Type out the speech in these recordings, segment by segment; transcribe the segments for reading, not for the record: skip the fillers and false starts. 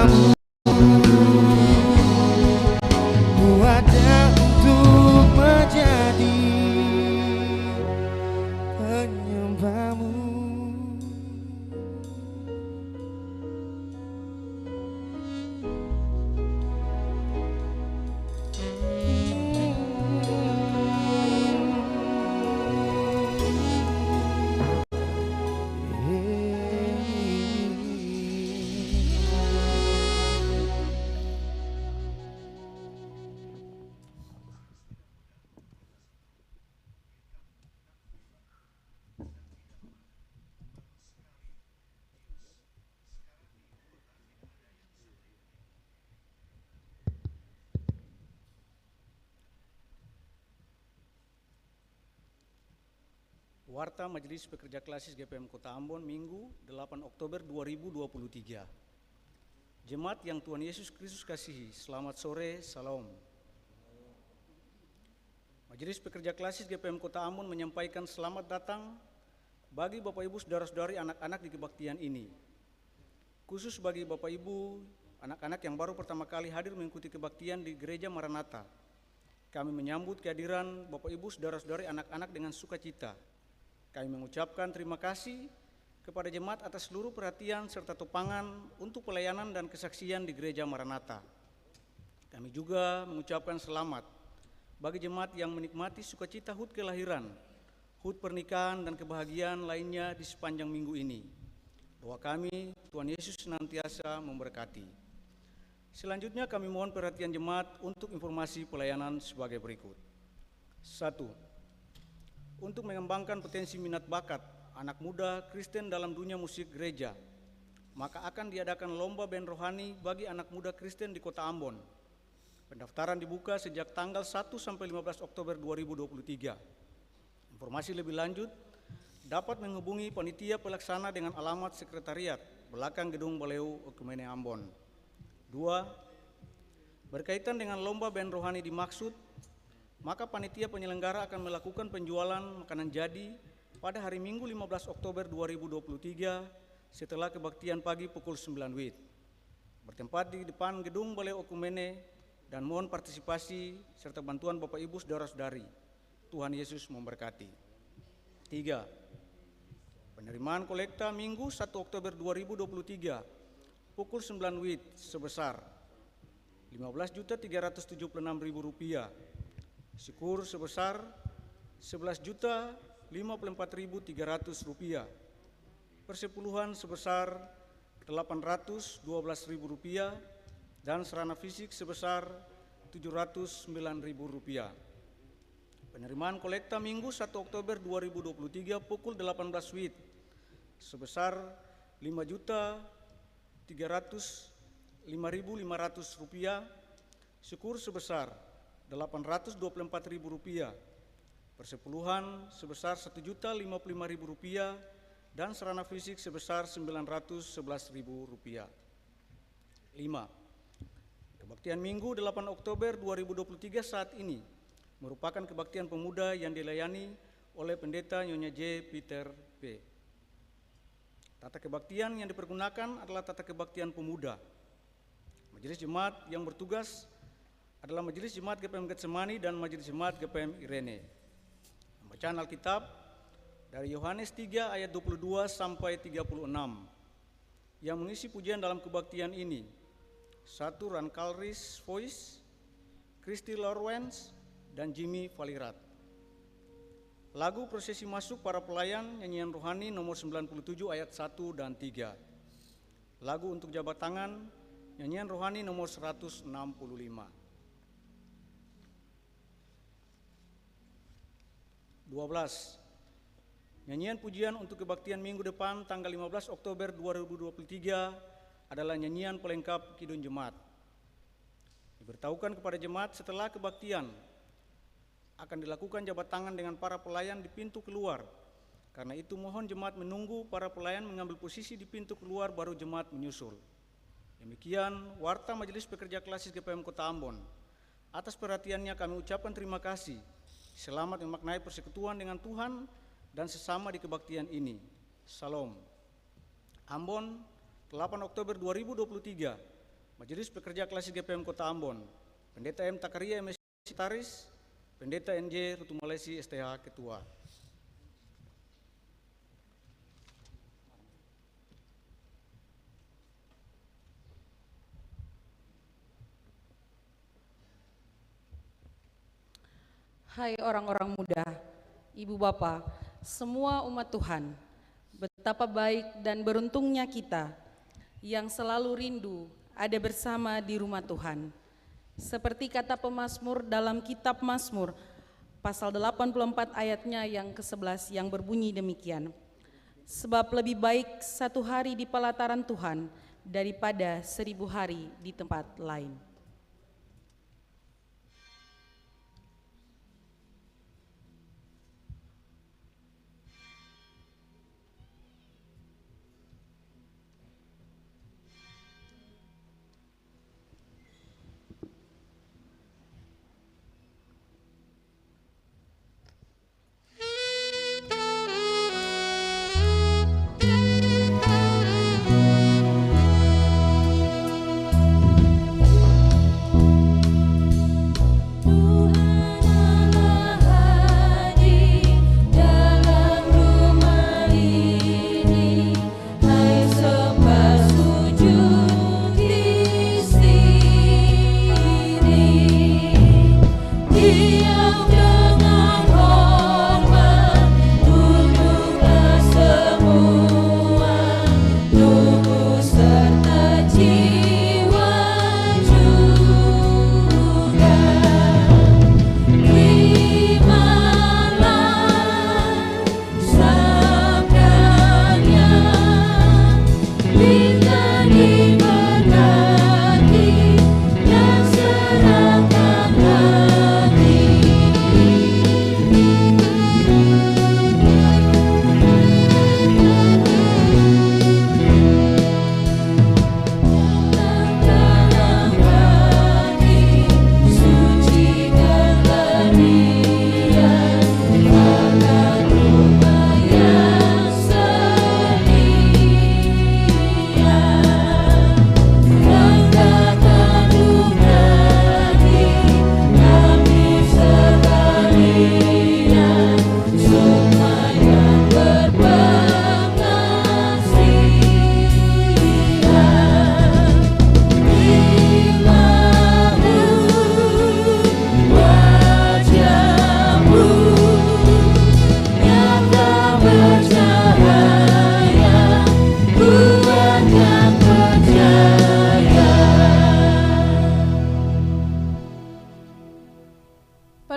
menyembahmu, ku ada untuk menjadi penyembahmu. Warta Majelis Pekerja Klasis GPM Kota Ambon, Minggu 8 Oktober 2023. Jemaat yang Tuhan Yesus Kristus kasihi, selamat sore, salam. Majelis Pekerja Klasis GPM Kota Ambon menyampaikan selamat datang bagi Bapak Ibu saudara-saudari anak-anak di kebaktian ini. Khusus bagi Bapak Ibu anak-anak yang baru pertama kali hadir mengikuti kebaktian di Gereja Maranatha. Kami menyambut kehadiran Bapak Ibu saudara-saudari anak-anak dengan sukacita. Kami mengucapkan terima kasih kepada jemaat atas seluruh perhatian serta topangan untuk pelayanan dan kesaksian di Gereja Maranatha. Kami juga mengucapkan selamat bagi jemaat yang menikmati sukacita HUT kelahiran, HUT pernikahan dan kebahagiaan lainnya di sepanjang minggu ini. Doa kami, Tuhan Yesus senantiasa memberkati. Selanjutnya kami mohon perhatian jemaat untuk informasi pelayanan sebagai berikut. 1. Untuk mengembangkan potensi minat bakat anak muda Kristen dalam dunia musik gereja, maka akan diadakan lomba band rohani bagi anak muda Kristen di Kota Ambon. Pendaftaran dibuka sejak tanggal 1 sampai 15 Oktober 2023. Informasi lebih lanjut dapat menghubungi panitia pelaksana dengan alamat sekretariat belakang Gedung Baleu Okumene Ambon. 2. Berkaitan dengan lomba band rohani dimaksud, maka panitia penyelenggara akan melakukan penjualan makanan jadi pada hari Minggu 15 Oktober 2023 setelah kebaktian pagi pukul 9 WIB. Bertempat di depan Gedung Balai Okumene dan mohon partisipasi serta bantuan Bapak Ibu saudara-saudari. Tuhan Yesus memberkati. 3. Penerimaan kolekta Minggu 1 Oktober 2023 pukul 9 WIB sebesar Rp15.376.000. Syukur sebesar Rp11.054.300, persepuluhan sebesar Rp812.000 dan sarana fisik sebesar Rp709.000. Penerimaan kolekta Minggu 1 Oktober 2023 pukul 18 WIB sebesar Rp5.305.500, syukur sebesar Rp824.000, persepuluhan sebesar Rp1.055.000 dan sarana fisik sebesar Rp911.000. 5. Kebaktian Minggu 8 Oktober 2023 saat ini merupakan kebaktian pemuda yang dilayani oleh Pendeta Nyonya J. Peter P. Tata kebaktian yang dipergunakan adalah tata kebaktian pemuda. Majelis Jemaat yang bertugas adalah Majelis Jemaat GPM Getsemani dan Majelis Jemaat GPM Irene. Bacaan Alkitab dari Yohanes 3 ayat 22 sampai 36. Yang mengisi pujian dalam kebaktian ini: 1. Ran Kalris Voice, Christy Lawrence, dan Jimmy Valirat. Lagu prosesi masuk para pelayan nyanyian rohani nomor 97 ayat 1 dan 3. Lagu untuk jabat tangan nyanyian rohani nomor 165. 12. Nyanyian pujian untuk kebaktian minggu depan tanggal 15 Oktober 2023 adalah nyanyian pelengkap Kidung Jemaat. Diberitahukan kepada jemaat setelah kebaktian akan dilakukan jabat tangan dengan para pelayan di pintu keluar. Karena itu mohon jemaat menunggu para pelayan mengambil posisi di pintu keluar baru jemaat menyusul. Demikian Warta Majelis Pekerja Klasis GPM Kota Ambon. Atas perhatiannya kami ucapkan terima kasih. Selamat memaknai persekutuan dengan Tuhan dan sesama di kebaktian ini. Salam. Ambon, 8 Oktober 2023, Majelis Pekerja Klasik GPM Kota Ambon, Pendeta M. Takaria MS Sitaris, Pendeta NJ Rutumalesi STH Ketua. Hai orang-orang muda, ibu bapa, semua umat Tuhan, betapa baik dan beruntungnya kita yang selalu rindu ada bersama di rumah Tuhan. Seperti kata pemazmur dalam kitab Mazmur, pasal 84 ayatnya yang ke-11 yang berbunyi demikian. Sebab lebih baik 1 hari di pelataran Tuhan daripada 1000 hari di tempat lain.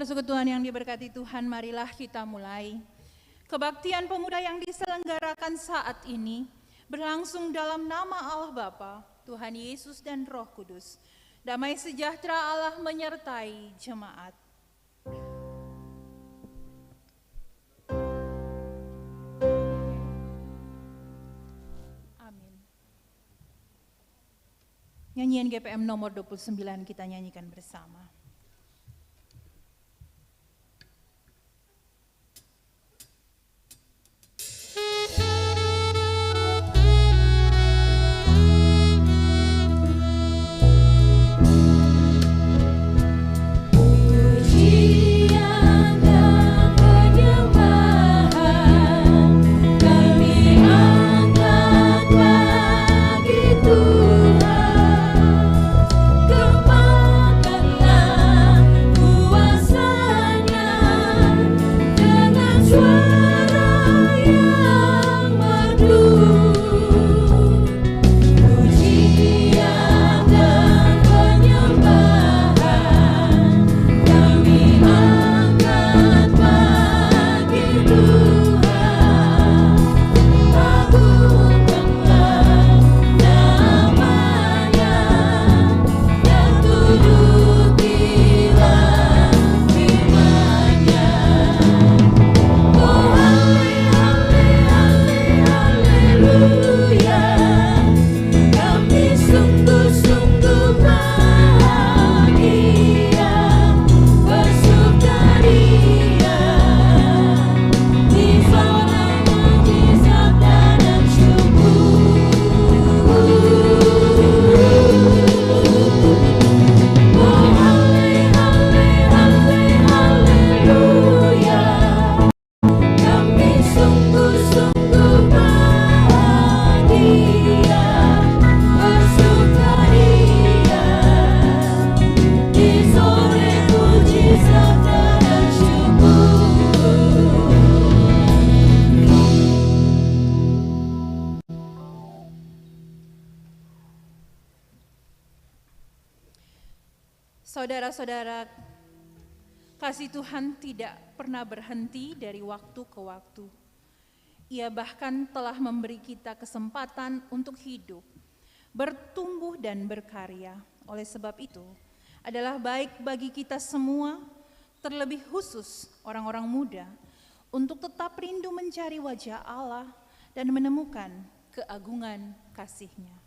Persekutuan yang diberkati Tuhan, marilah kita mulai. Kebaktian pemuda yang diselenggarakan saat ini berlangsung dalam nama Allah Bapa, Tuhan Yesus dan Roh Kudus. Damai sejahtera Allah menyertai jemaat. Amin. Nyanyian GPM nomor 29 kita nyanyikan bersama. Saudara-saudara, kasih Tuhan tidak pernah berhenti dari waktu ke waktu. Ia bahkan telah memberi kita kesempatan untuk hidup, bertumbuh dan berkarya. Oleh sebab itu, adalah baik bagi kita semua, terlebih khusus orang-orang muda, untuk tetap rindu mencari wajah Allah dan menemukan keagungan kasih-Nya.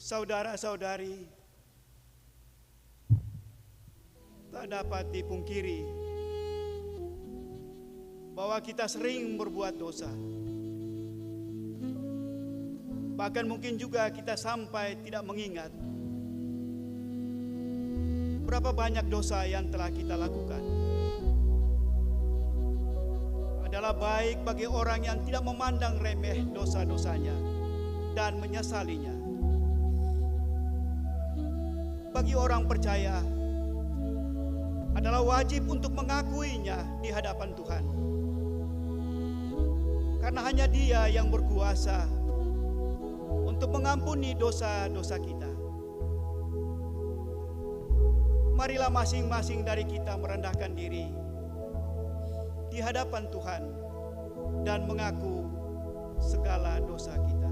Saudara-saudari, tak dapat dipungkiri bahwa kita sering berbuat dosa. Bahkan mungkin juga kita sampai tidak mengingat berapa banyak dosa yang telah kita lakukan. Adalah baik bagi orang yang tidak memandang remeh dosa-dosanya dan menyesalinya. Bagi orang percaya adalah wajib untuk mengakuinya di hadapan Tuhan. Karena hanya Dia yang berkuasa untuk mengampuni dosa-dosa kita. Marilah masing-masing dari kita merendahkan diri di hadapan Tuhan dan mengaku segala dosa kita.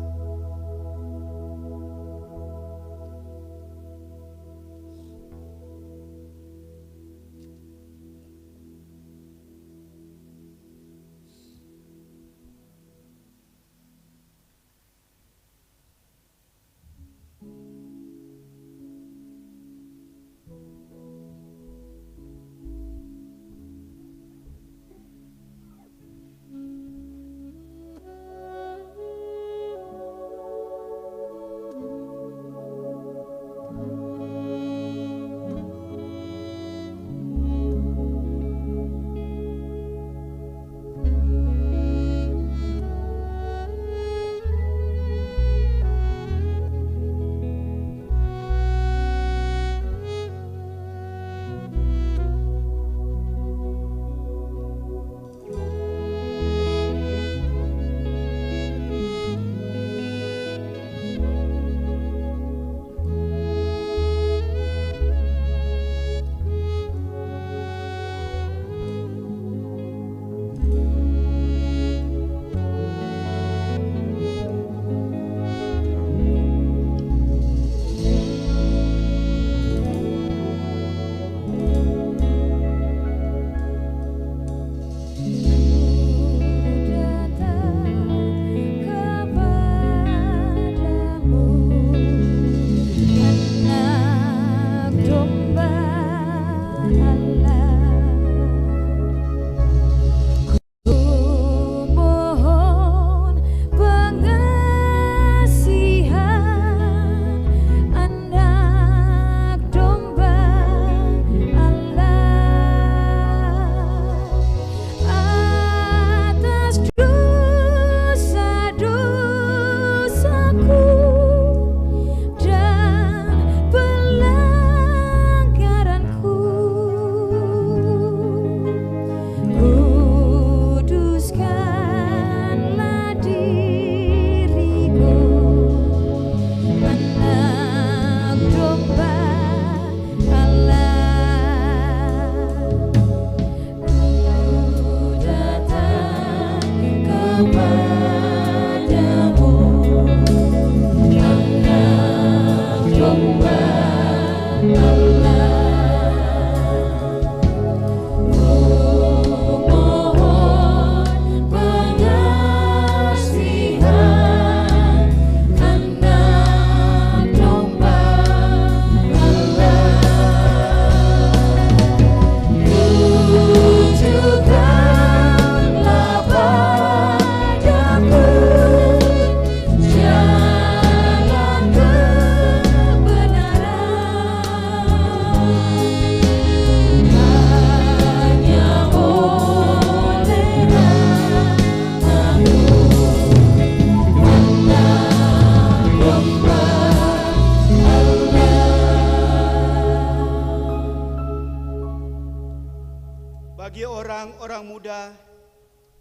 Bagi orang-orang muda,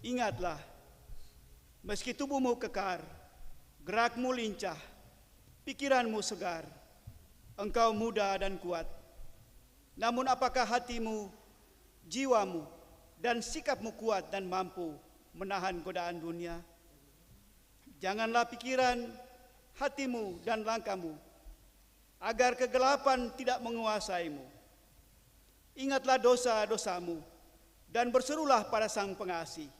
ingatlah, meski tubuhmu kekar, gerakmu lincah, pikiranmu segar, engkau muda dan kuat. Namun apakah hatimu, jiwamu, dan sikapmu kuat dan mampu menahan godaan dunia? Janganlah pikiran, hatimu, dan langkahmu, agar kegelapan tidak menguasaimu. Ingatlah dosa-dosamu, dan berserulah pada Sang Pengasih.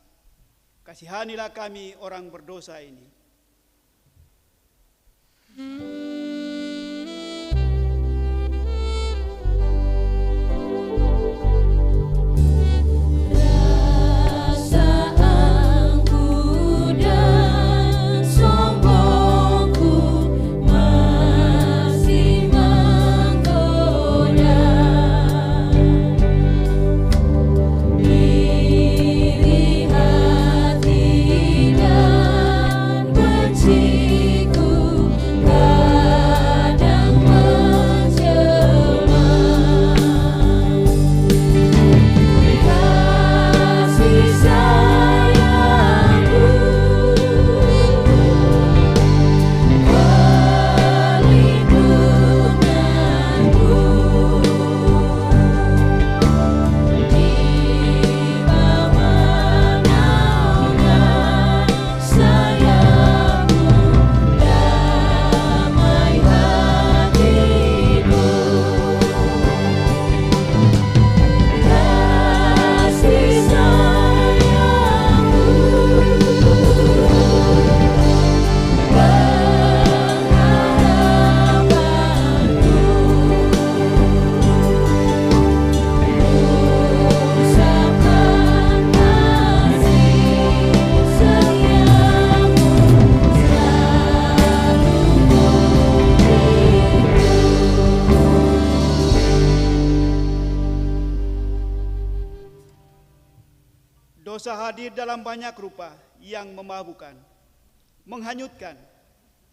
Kasihanilah kami orang berdosa ini. Dosa hadir dalam banyak rupa yang memabukkan, menghanyutkan,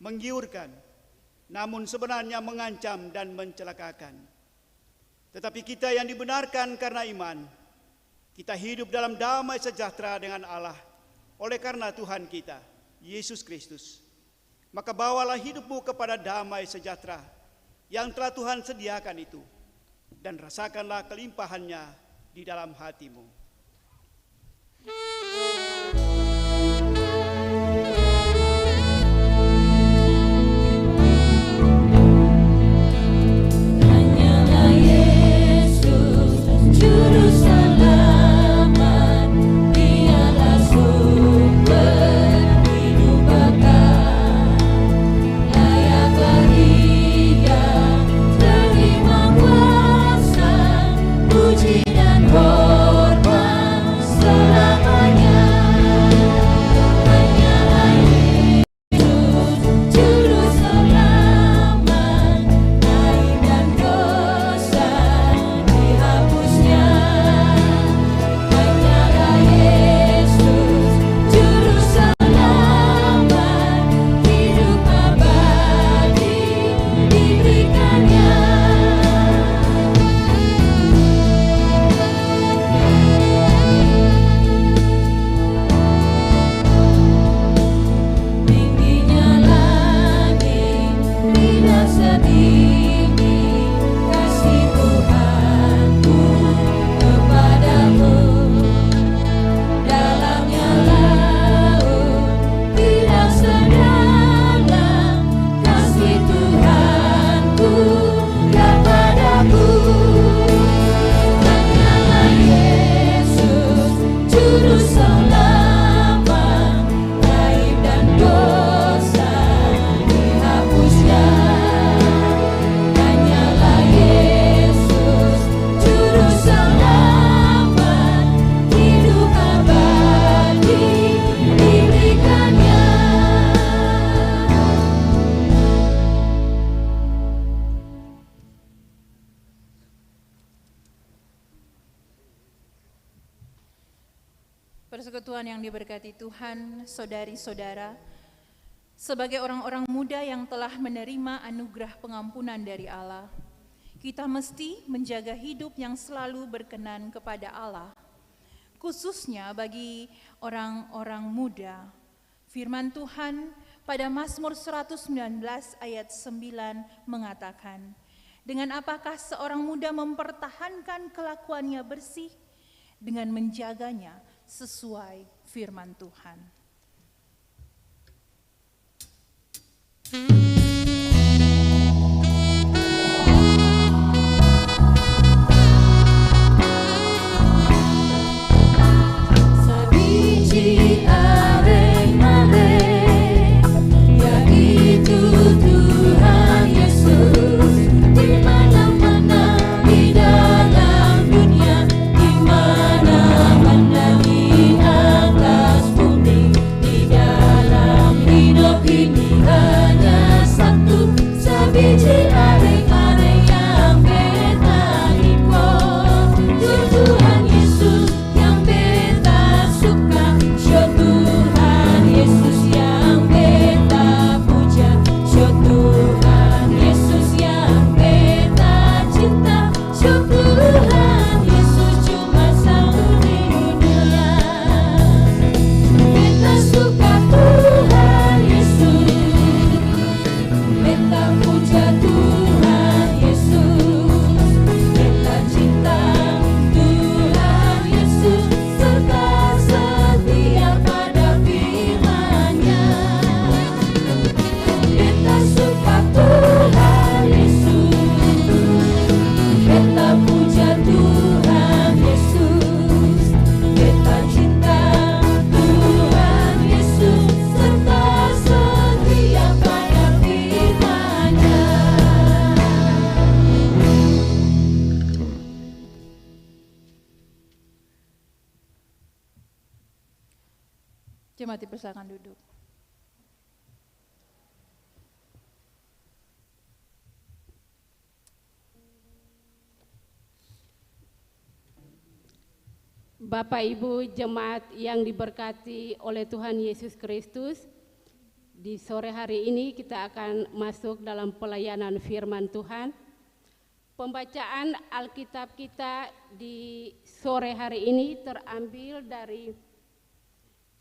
menggiurkan, namun sebenarnya mengancam dan mencelakakan. Tetapi kita yang dibenarkan karena iman, kita hidup dalam damai sejahtera dengan Allah oleh karena Tuhan kita, Yesus Kristus. Maka bawalah hidupmu kepada damai sejahtera yang telah Tuhan sediakan itu, dan rasakanlah kelimpahannya di dalam hatimu. Hanyalah Yesus Juru Selamat, Dialah sumber hidup kekal. Layaklah Dia terima kuasa, puji dan hormat selamanya. Hanyalah Yesus Juru Selamat, aib dan dosa dihapusnya. Hanyalah Yesus Juru Selamat, hidup abadi diberikannya. Tingginya langit tidak setinggi kasih Tuhanku kepadamu. Dalamnya laut tidak sedalam kasih Tuhanku kepadaku. Hanyalah Yesus Juru Selamat, aib dan dosa dihapusnya. Hanyalah Yesus Juru Selamat, hidup abadi diberikannya. Persekutuan yang diberkati Tuhan, saudari-saudara, sebagai orang-orang muda yang telah menerima anugerah pengampunan dari Allah, kita mesti menjaga hidup yang selalu berkenan kepada Allah. khususnya bagi orang-orang muda. Firman Tuhan pada Mazmur 119 ayat 9 mengatakan, dengan apakah seorang muda mempertahankan kelakuannya bersih? Dengan menjaganya sesuai firman Tuhan. Sabiji areng-areng, yaitu Tuhan Yesus, di mana-mana di dalam dunia, di mana-mana di atas bumi, di dalam hidup ini hanya satu sabiji areng-areng yang beta ikut, Tuhan Yesus yang beta suka, Tuhan Yesus yang beta puja, Tuhan Yesus yang beta cinta, Tuhan Yesus cuma satu di dunia. Beta suka Tuhan Yesus, beta puja Tuhan Yesus, beta cinta Tuhan Yesus, serta setia pada firman-Nya. Beta suka Tuhan Yesus, beta puja Tuhan Yesus, beta cinta Tuhan Yesus, serta setia pada firman-Nya. Jemaat dipersilakan duduk. Bapak Ibu jemaat yang diberkati oleh Tuhan Yesus Kristus, di sore hari ini kita akan masuk dalam pelayanan firman Tuhan. Pembacaan Alkitab kita di sore hari ini terambil dari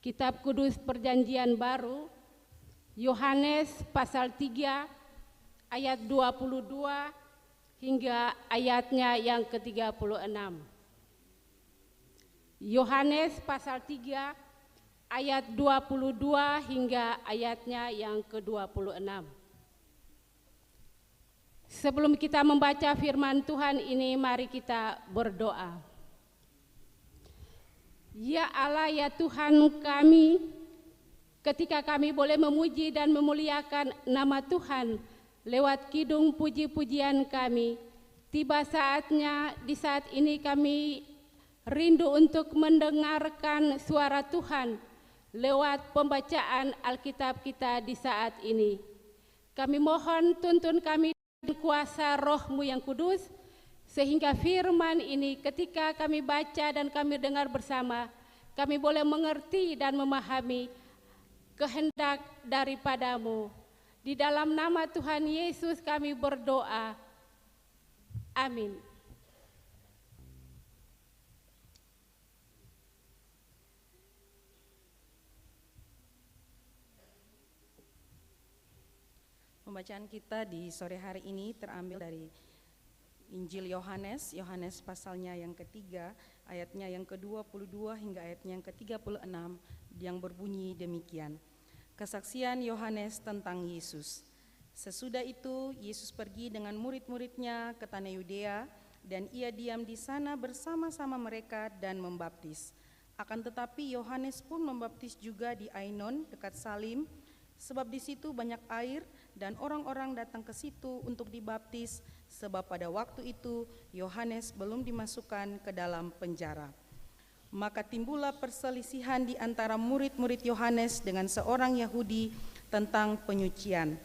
Kitab Kudus Perjanjian Baru, Yohanes pasal 3 ayat 22 hingga ayatnya yang ke-36. Yohanes pasal 3 ayat 22 hingga ayatnya yang ke-26. Sebelum kita membaca firman Tuhan ini, mari kita berdoa. Ya Allah, ya Tuhan kami, ketika kami boleh memuji dan memuliakan nama Tuhan lewat kidung puji-pujian kami, tiba saatnya di saat ini kami rindu untuk mendengarkan suara Tuhan lewat pembacaan Alkitab kita di saat ini. Kami mohon tuntun kami dengan kuasa Roh-Mu yang kudus, sehingga firman ini ketika kami baca dan kami dengar bersama, kami boleh mengerti dan memahami kehendak daripada-Mu. Di dalam nama Tuhan Yesus kami berdoa. Amin. Pembacaan kita di sore hari ini terambil dari Injil Yohanes, Yohanes pasalnya yang ketiga, ayatnya yang ke-22 hingga ayatnya yang ke-36 yang berbunyi demikian. Kesaksian Yohanes tentang Yesus. Sesudah itu Yesus pergi dengan murid-muridnya ke tanah Yudea dan ia diam di sana bersama-sama mereka dan membaptis. Akan tetapi Yohanes pun membaptis juga di Ainon dekat Salim, sebab di situ banyak air dan orang-orang datang ke situ untuk dibaptis, sebab pada waktu itu Yohanes belum dimasukkan ke dalam penjara. Maka timbullah perselisihan di antara murid-murid Yohanes dengan seorang Yahudi tentang penyucian.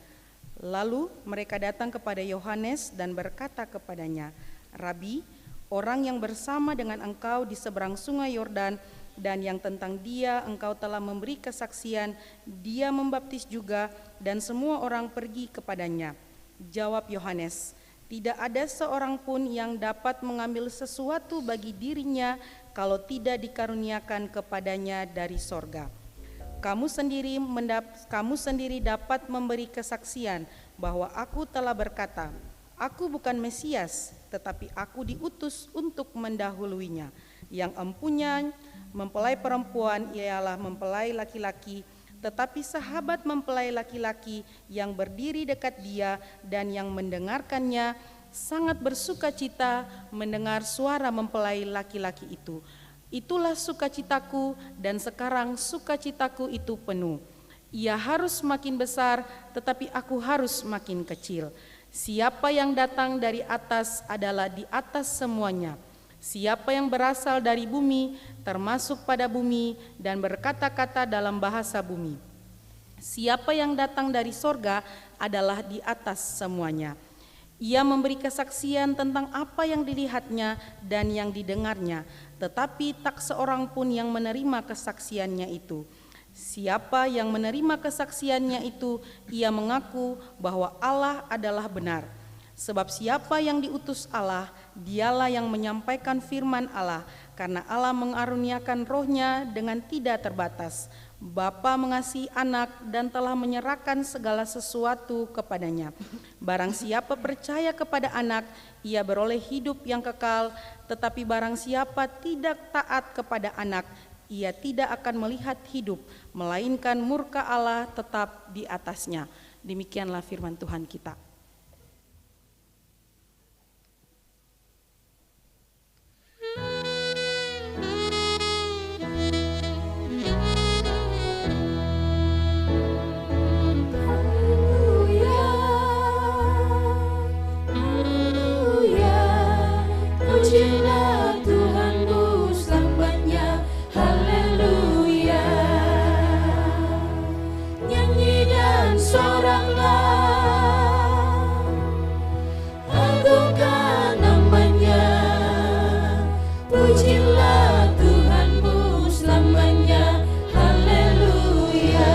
Lalu mereka datang kepada Yohanes dan berkata kepadanya, "Rabi, orang yang bersama dengan engkau di seberang sungai Yordan dan yang tentang dia engkau telah memberi kesaksian, dia membaptis juga dan semua orang pergi kepadanya." Jawab Yohanes, "Tidak ada seorang pun yang dapat mengambil sesuatu bagi dirinya kalau tidak dikaruniakan kepadanya dari sorga. Kamu sendiri dapat memberi kesaksian bahwa aku telah berkata, aku bukan Mesias, tetapi aku diutus untuk mendahuluinya. Yang empunya mempelai perempuan ialah mempelai laki-laki, tetapi sahabat mempelai laki-laki yang berdiri dekat dia dan yang mendengarkannya sangat bersuka cita mendengar suara mempelai laki-laki itu. Itulah sukacitaku, dan sekarang sukacitaku itu penuh. Ia harus makin besar, tetapi aku harus makin kecil. Siapa yang datang dari atas adalah di atas semuanya. Siapa yang berasal dari bumi, termasuk pada bumi, dan berkata-kata dalam bahasa bumi. Siapa yang datang dari sorga adalah di atas semuanya. Ia memberi kesaksian tentang apa yang dilihatnya dan yang didengarnya, tetapi tak seorang pun yang menerima kesaksiannya itu. Siapa yang menerima kesaksiannya itu, ia mengaku bahwa Allah adalah benar. Sebab siapa yang diutus Allah, dialah yang menyampaikan firman Allah, karena Allah mengaruniakan rohnya dengan tidak terbatas. Bapa mengasihi anak dan telah menyerahkan segala sesuatu kepadanya. Barang siapa percaya kepada anak, ia beroleh hidup yang kekal, tetapi barang siapa tidak taat kepada anak, ia tidak akan melihat hidup, melainkan murka Allah tetap di atasnya. Demikianlah firman Tuhan kita. Pujilah Tuhanmu selamanya, haleluya. Nyanyi dan soraklah, agungkan namanya. Pujilah Tuhanmu selamanya, haleluya.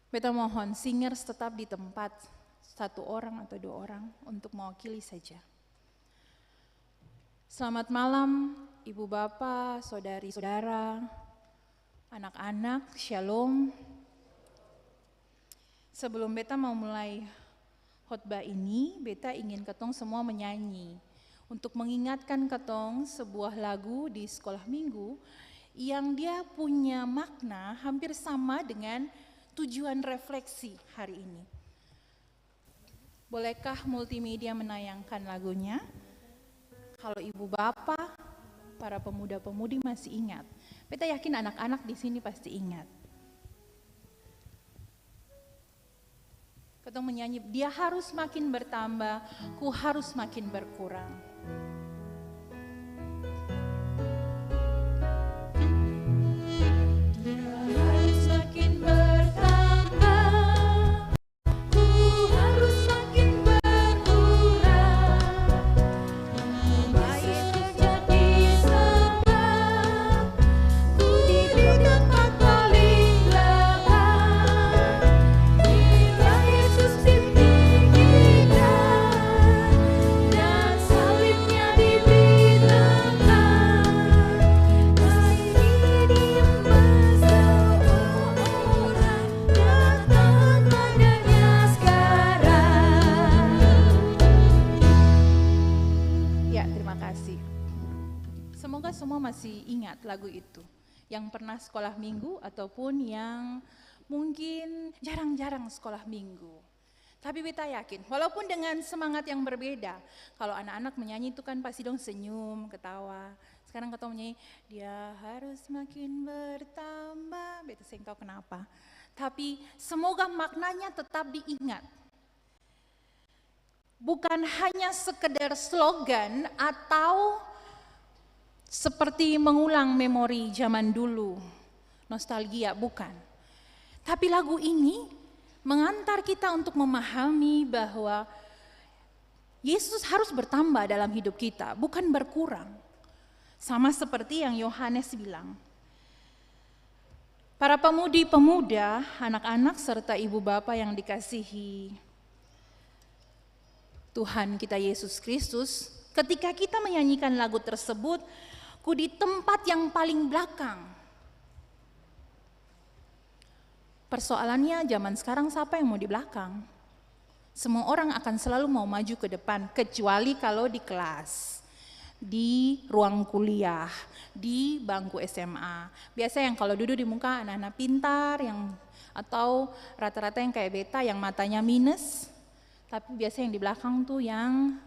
Beta mohon singers tetap di tempat, satu orang atau dua orang untuk mewakili saja. Selamat malam Ibu Bapak, Saudari-saudara, anak-anak, Shalom. Sebelum beta mau mulai khotbah ini, beta ingin ketong semua menyanyi untuk mengingatkan ketong sebuah lagu di sekolah minggu yang dia punya makna hampir sama dengan tujuan refleksi hari ini. Bolehkah multimedia menayangkan lagunya? Kalau ibu bapak, para pemuda-pemudi masih ingat. Beta yakin anak-anak di sini pasti ingat. Ketong menyanyi, dia harus makin bertambah, ku harus makin berkurang. Masih ingat lagu itu yang pernah sekolah minggu ataupun yang mungkin jarang-jarang sekolah minggu. Tapi beta yakin walaupun dengan semangat yang berbeda, kalau anak-anak menyanyi itu kan pasti dong senyum, ketawa. Sekarang ketemu menyanyi, dia harus makin bertambah, beta sengkau kenapa. Tapi semoga maknanya tetap diingat. Bukan hanya sekedar slogan atau seperti mengulang memori zaman dulu, nostalgia, bukan. Tapi lagu ini mengantar kita untuk memahami bahwa Yesus harus bertambah dalam hidup kita, bukan berkurang. Sama seperti yang Yohanes bilang. Para pemudi-pemuda, anak-anak serta ibu bapak yang dikasihi Tuhan kita Yesus Kristus, ketika kita menyanyikan lagu tersebut, ku di tempat yang paling belakang. Persoalannya zaman sekarang siapa yang mau di belakang? Semua orang akan selalu mau maju ke depan, kecuali kalau di kelas, di ruang kuliah, di bangku SMA. Biasa yang kalau duduk di muka anak-anak pintar, atau rata-rata yang kayak beta yang matanya minus, tapi biasa yang di belakang tuh yang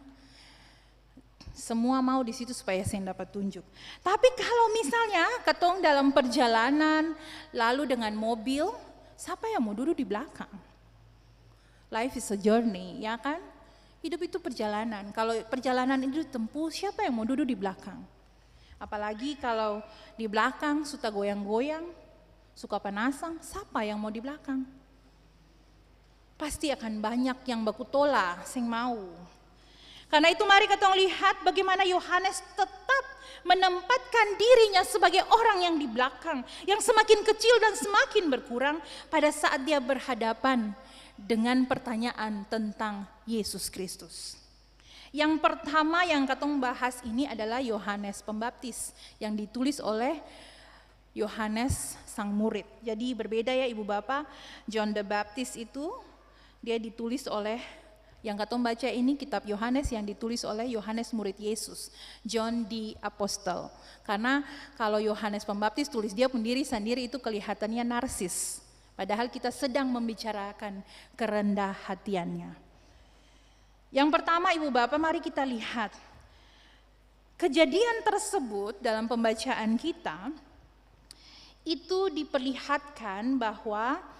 semua mau di situ supaya saya dapat tunjuk. Tapi kalau misalnya ketong dalam perjalanan lalu dengan mobil, siapa yang mau duduk di belakang? Life is a journey, ya kan? Hidup itu perjalanan. Kalau perjalanan itu ditempuh, siapa yang mau duduk di belakang? Apalagi kalau di belakang suka goyang-goyang, suka panasan, siapa yang mau di belakang? Pasti akan banyak yang baku tola, sing mau. Karena itu mari kita lihat bagaimana Yohanes tetap menempatkan dirinya sebagai orang yang di belakang, yang semakin kecil dan semakin berkurang pada saat dia berhadapan dengan pertanyaan tentang Yesus Kristus. Yang pertama yang katong bahas ini adalah Yohanes Pembaptis yang ditulis oleh Yohanes sang murid. Jadi berbeda ya Ibu Bapak, John the Baptist itu dia ditulis oleh, yang katong baca ini kitab Yohanes yang ditulis oleh Yohanes murid Yesus, John the Apostle. Karena kalau Yohanes Pembaptis tulis dia sendiri itu kelihatannya narsis. Padahal kita sedang membicarakan kerendah hatiannya. Yang pertama Ibu Bapak, mari kita lihat. Kejadian tersebut dalam pembacaan kita, itu diperlihatkan bahwa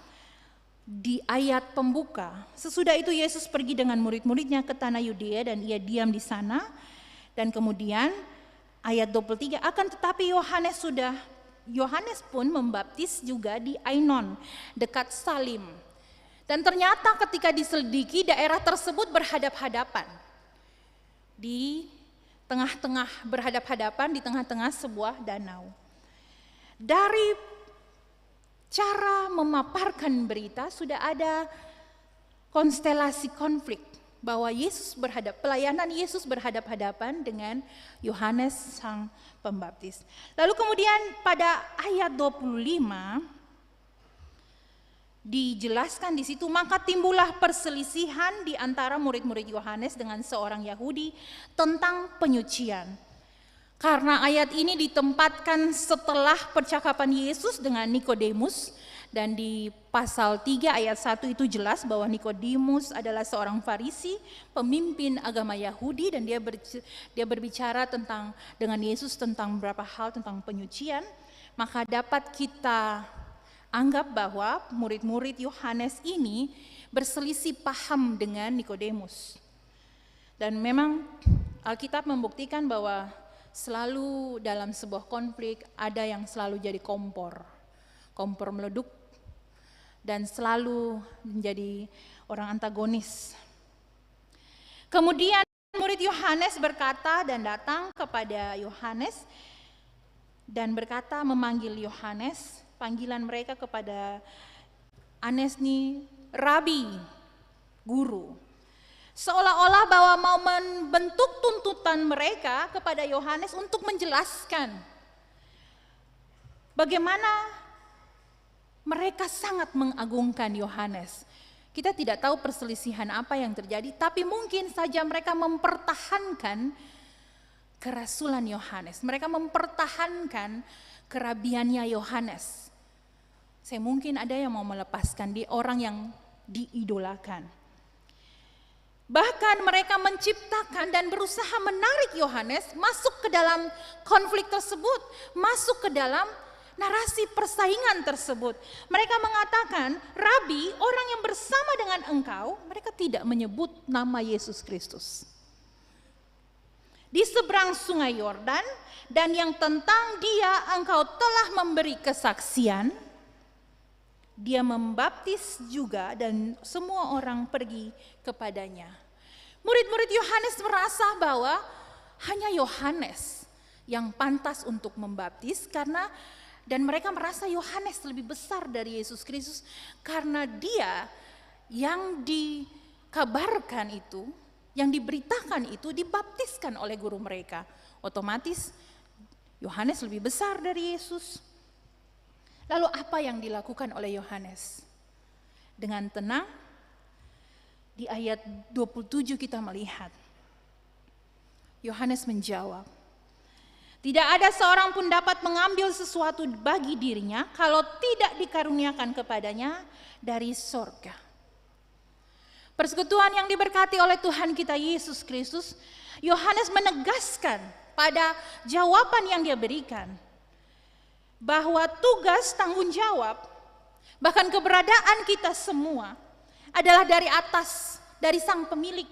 di ayat pembuka, sesudah itu Yesus pergi dengan murid-muridnya ke tanah Yudea dan ia diam di sana. Dan kemudian ayat 23, akan tetapi Yohanes pun membaptis juga di Ainon, dekat Salim. Dan ternyata ketika diselidiki daerah tersebut berhadap-hadapan. Di tengah-tengah sebuah danau. Dari cara memaparkan berita sudah ada konstelasi konflik bahwa pelayanan Yesus berhadap-hadapan dengan Yohanes sang Pembaptis. Lalu kemudian pada ayat 25 dijelaskan di situ, maka timbullah perselisihan di antara murid-murid Yohanes dengan seorang Yahudi tentang penyucian. Karena ayat ini ditempatkan setelah percakapan Yesus dengan Nikodemus, dan di pasal 3 ayat 1 itu jelas bahwa Nikodemus adalah seorang Farisi, pemimpin agama Yahudi, dan dia berbicara dengan Yesus tentang beberapa hal tentang penyucian. Maka dapat kita anggap bahwa murid-murid Yohanes ini berselisih paham dengan Nikodemus. Dan memang Alkitab membuktikan bahwa selalu dalam sebuah konflik ada yang selalu jadi kompor meleduk dan selalu menjadi orang antagonis. Kemudian murid Yohanes berkata dan datang kepada Yohanes dan berkata, memanggil Yohanes, panggilan mereka kepada Anes nih, Rabi, guru. Seolah-olah bahwa mau membentuk tuntutan mereka kepada Yohanes untuk menjelaskan bagaimana mereka sangat mengagungkan Yohanes. Kita tidak tahu perselisihan apa yang terjadi, tapi mungkin saja mereka mempertahankan kerasulan Yohanes. Mereka mempertahankan kerabiannya Yohanes. Mungkin ada yang mau melepaskan di orang yang diidolakan. Bahkan mereka menciptakan dan berusaha menarik Yohanes masuk ke dalam konflik tersebut, masuk ke dalam narasi persaingan tersebut. Mereka mengatakan, Rabi, orang yang bersama dengan engkau, mereka tidak menyebut nama Yesus Kristus. Di seberang sungai Yordan, dan yang tentang dia engkau telah memberi kesaksian, dia membaptis juga dan semua orang pergi kepadanya. Murid-murid Yohanes merasa bahwa hanya Yohanes yang pantas untuk membaptis dan mereka merasa Yohanes lebih besar dari Yesus Kristus karena dia yang dikabarkan itu yang diberitakan itu dibaptiskan oleh guru mereka. Otomatis Yohanes lebih besar dari Yesus. Lalu apa yang dilakukan oleh Yohanes? Dengan tenang, di ayat 27 kita melihat, Yohanes menjawab, "Tidak ada seorang pun dapat mengambil sesuatu bagi dirinya kalau tidak dikaruniakan kepadanya dari sorga." Persekutuan yang diberkati oleh Tuhan kita Yesus Kristus, Yohanes menegaskan pada jawaban yang dia berikan, bahwa tugas tanggung jawab, bahkan keberadaan kita semua adalah dari atas, dari Sang Pemilik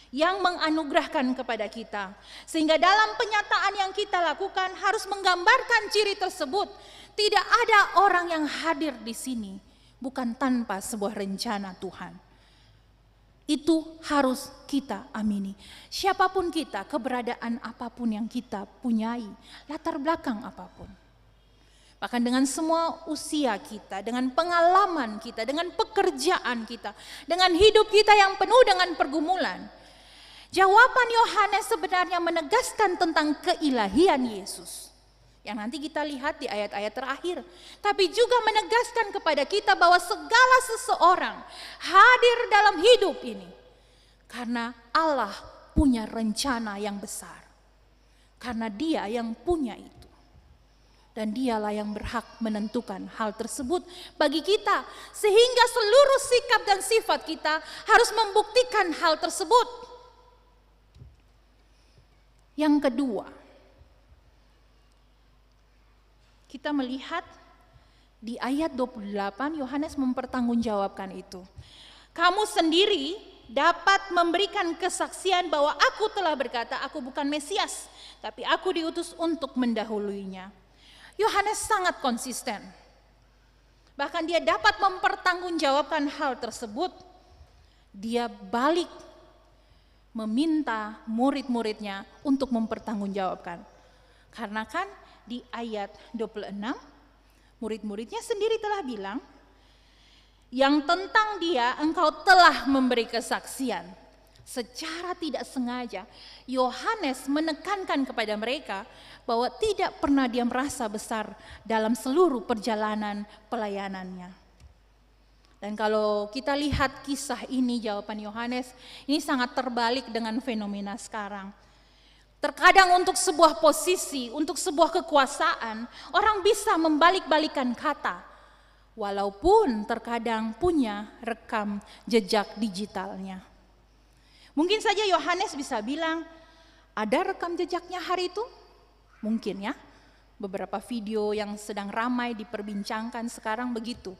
yang menganugerahkan kepada kita. Sehingga dalam penyataan yang kita lakukan harus menggambarkan ciri tersebut. Tidak ada orang yang hadir di sini bukan tanpa sebuah rencana Tuhan. Itu harus kita amini. Siapapun kita, keberadaan apapun yang kita punyai, latar belakang apapun. Bahkan dengan semua usia kita, dengan pengalaman kita, dengan pekerjaan kita, dengan hidup kita yang penuh dengan pergumulan. Jawaban Yohanes sebenarnya menegaskan tentang keilahian Yesus. Yang nanti kita lihat di ayat-ayat terakhir. Tapi juga menegaskan kepada kita bahwa segala seseorang hadir dalam hidup ini. Karena Allah punya rencana yang besar. Karena Dia yang punya itu. Dan Dialah yang berhak menentukan hal tersebut bagi kita. Sehingga seluruh sikap dan sifat kita harus membuktikan hal tersebut. Yang kedua, kita melihat di ayat 28 Yohanes mempertanggungjawabkan itu. Kamu sendiri dapat memberikan kesaksian bahwa aku telah berkata aku bukan Mesias, tapi aku diutus untuk mendahuluinya. Yohanes sangat konsisten. Bahkan dia dapat mempertanggungjawabkan hal tersebut. Dia balik meminta murid-muridnya untuk mempertanggungjawabkan. Karena kan di ayat 26 murid-muridnya sendiri telah bilang, yang tentang dia engkau telah memberi kesaksian. Secara tidak sengaja Yohanes menekankan kepada mereka bahwa tidak pernah dia merasa besar dalam seluruh perjalanan pelayanannya. Dan kalau kita lihat kisah ini, jawaban Yohanes ini sangat terbalik dengan fenomena sekarang. Terkadang untuk sebuah posisi, untuk sebuah kekuasaan, orang bisa membalik-balikan kata. Walaupun terkadang punya rekam jejak digitalnya. Mungkin saja Yohanes bisa bilang, ada rekam jejaknya hari itu? Mungkin ya, beberapa video yang sedang ramai diperbincangkan sekarang begitu.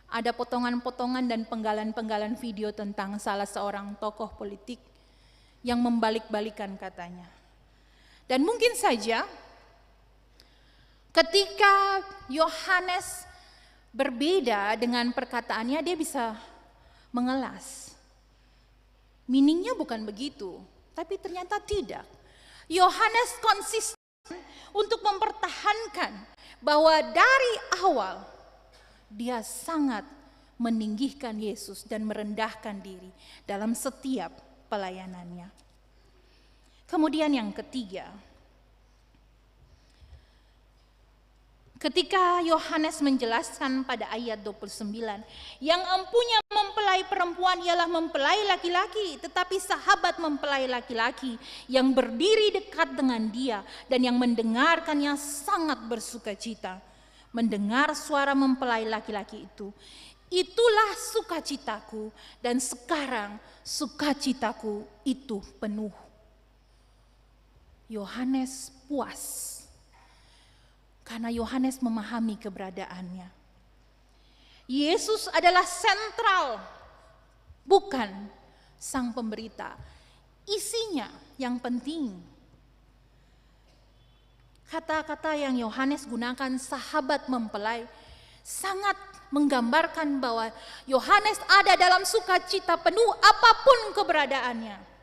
Ada potongan-potongan dan penggalan-penggalan video tentang salah seorang tokoh politik yang membalik-balikan katanya. Dan mungkin saja ketika Yohanes berbeda dengan perkataannya, dia bisa mengelas. Meaningnya bukan begitu, tapi ternyata tidak. Yohanes konsisten untuk mempertahankan bahwa dari awal dia sangat meninggikan Yesus dan merendahkan diri dalam setiap pelayanannya. Kemudian yang ketiga, ketika Yohanes menjelaskan pada ayat 29, yang empunya mempelai perempuan ialah mempelai laki-laki, tetapi sahabat mempelai laki-laki yang berdiri dekat dengan dia dan yang mendengarkannya sangat bersukacita. Mendengar suara mempelai laki-laki itu, itulah sukacitaku dan sekarang sukacitaku itu penuh. Yohanes puas. Karena Yohanes memahami keberadaannya. Yesus adalah sentral, bukan sang pemberita. Isinya yang penting. Kata-kata yang Yohanes gunakan, sahabat mempelai, sangat menggambarkan bahwa Yohanes ada dalam sukacita penuh apapun keberadaannya.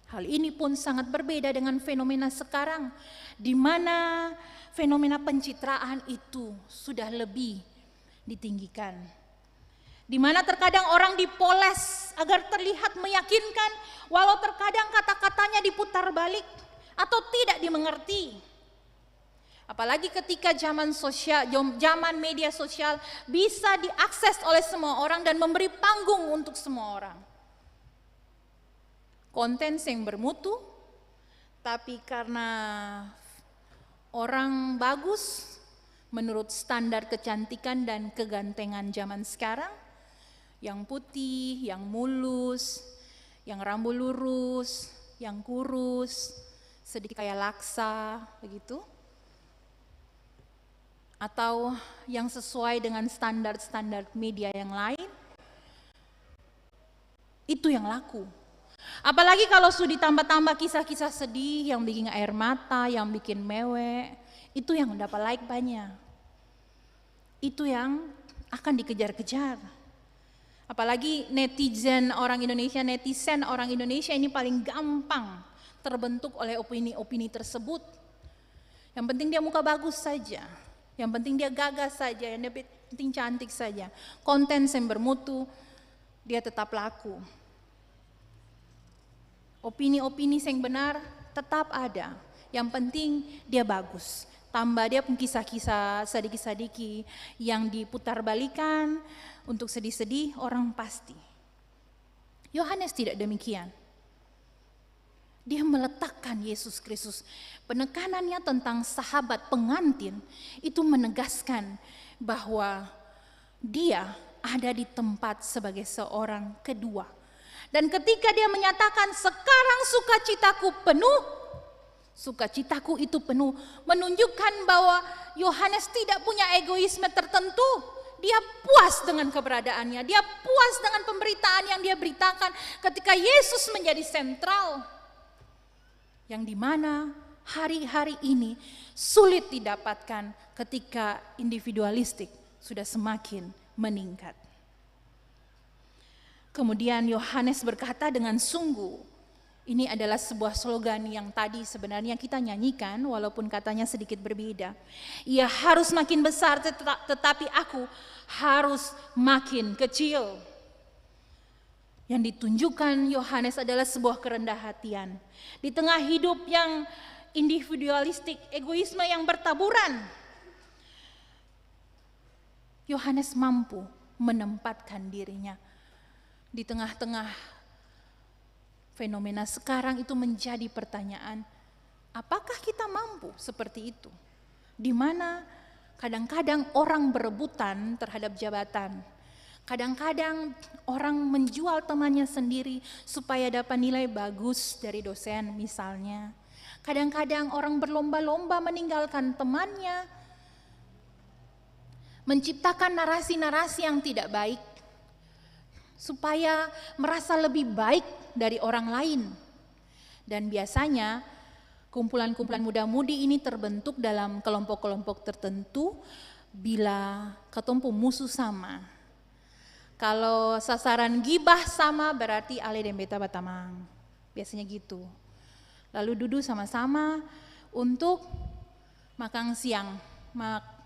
Hal ini pun sangat berbeda dengan fenomena sekarang, di mana fenomena pencitraan itu sudah lebih ditinggikan. Di mana terkadang orang dipoles agar terlihat meyakinkan, walau terkadang kata-katanya diputar balik atau tidak dimengerti. Apalagi ketika zaman media sosial bisa diakses oleh semua orang dan memberi panggung untuk semua orang. Konten yang bermutu, tapi karena orang bagus menurut standar kecantikan dan kegantengan zaman sekarang, yang putih, yang mulus, yang rambut lurus, yang kurus, sedikit kayak laksa, begitu. Atau yang sesuai dengan standar-standar media yang lain, itu yang laku. Apalagi kalau sudah ditambah-tambah kisah-kisah sedih yang bikin air mata, yang bikin mewek, itu yang dapat like banyak. Itu yang akan dikejar-kejar. Apalagi netizen orang Indonesia ini paling gampang terbentuk oleh opini-opini tersebut. Yang penting dia muka bagus saja. Yang penting dia gagah saja, yang penting cantik saja. Konten yang bermutu, dia tetap laku. Opini-opini yang benar tetap ada. Yang penting dia bagus. Tambah dia pun kisah-kisah sedikit-sedikit yang diputar balikan untuk sedih-sedih orang pasti. Yohanes tidak demikian. Dia meletakkan Yesus Kristus. Penekanannya tentang sahabat pengantin itu menegaskan bahwa dia ada di tempat sebagai seorang kedua. Dan ketika dia menyatakan sekarang sukacitaku itu penuh, menunjukkan bahwa Yohanes tidak punya egoisme tertentu. Dia puas dengan keberadaannya, dia puas dengan pemberitaan yang dia beritakan ketika Yesus menjadi sentral. Yang dimana hari-hari ini sulit didapatkan ketika individualistik sudah semakin meningkat. Kemudian Yohanes berkata dengan sungguh, ini adalah sebuah slogan yang tadi sebenarnya kita nyanyikan walaupun katanya sedikit berbeda. Ia harus makin besar tetapi aku harus makin kecil. Yang ditunjukkan Yohanes adalah sebuah kerendah hatian. Di tengah hidup yang individualistik, egoisme yang bertaburan, Yohanes mampu menempatkan dirinya di tengah-tengah fenomena sekarang. Itu menjadi pertanyaan, apakah kita mampu seperti itu? Di mana kadang-kadang orang berebutan terhadap jabatan. Kadang-kadang orang menjual temannya sendiri supaya dapat nilai bagus dari dosen misalnya. Kadang-kadang orang berlomba-lomba meninggalkan temannya, menciptakan narasi-narasi yang tidak baik, supaya merasa lebih baik dari orang lain. Dan biasanya kumpulan-kumpulan muda-mudi ini terbentuk dalam kelompok-kelompok tertentu bila ketumpu musuh sama. Kalau sasaran gibah sama berarti ale dan beta batamang. Biasanya gitu. Lalu duduk sama-sama untuk makan siang.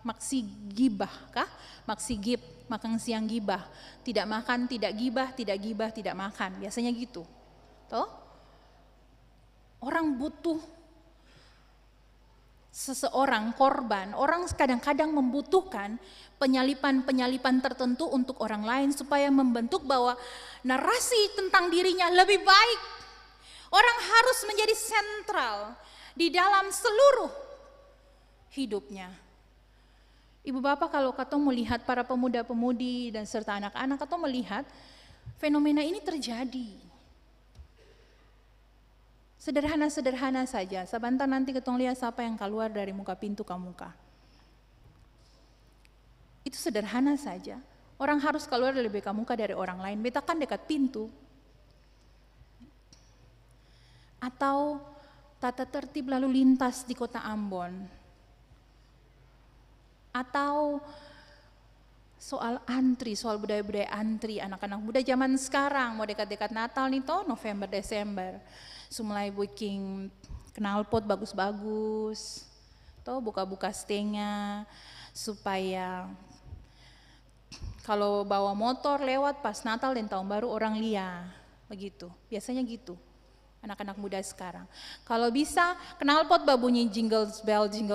Maksi gibah kah? Maksi gib, makan siang gibah. Tidak makan, tidak gibah, tidak gibah, tidak makan. Biasanya gitu. Toh? Orang butuh seseorang korban, orang kadang-kadang membutuhkan penyalipan-penyalipan tertentu untuk orang lain supaya membentuk bahwa narasi tentang dirinya lebih baik. Orang harus menjadi sentral di dalam seluruh hidupnya. Ibu bapak, kalau katong melihat para pemuda-pemudi dan serta anak-anak, katong melihat fenomena ini terjadi. Sederhana-sederhana saja, sebentar nanti ketong lihat siapa yang keluar dari muka pintu ke muka. Itu sederhana saja, orang harus keluar lebih ke muka dari orang lain, beta kan dekat pintu. Atau tata tertib lalu lintas di kota Ambon. Atau soal antri, soal budaya-budaya antri, anak-anak muda zaman sekarang, mau dekat-dekat Natal nih toh, November, Desember. Mulai booking knalpot bagus-bagus, toh buka-buka stengnya supaya Kalau bawa motor lewat pas Natal dan Tahun Baru orang lihat, begitu. Biasanya gitu. Anak-anak muda sekarang. Kalau bisa knalpot babunyi jingle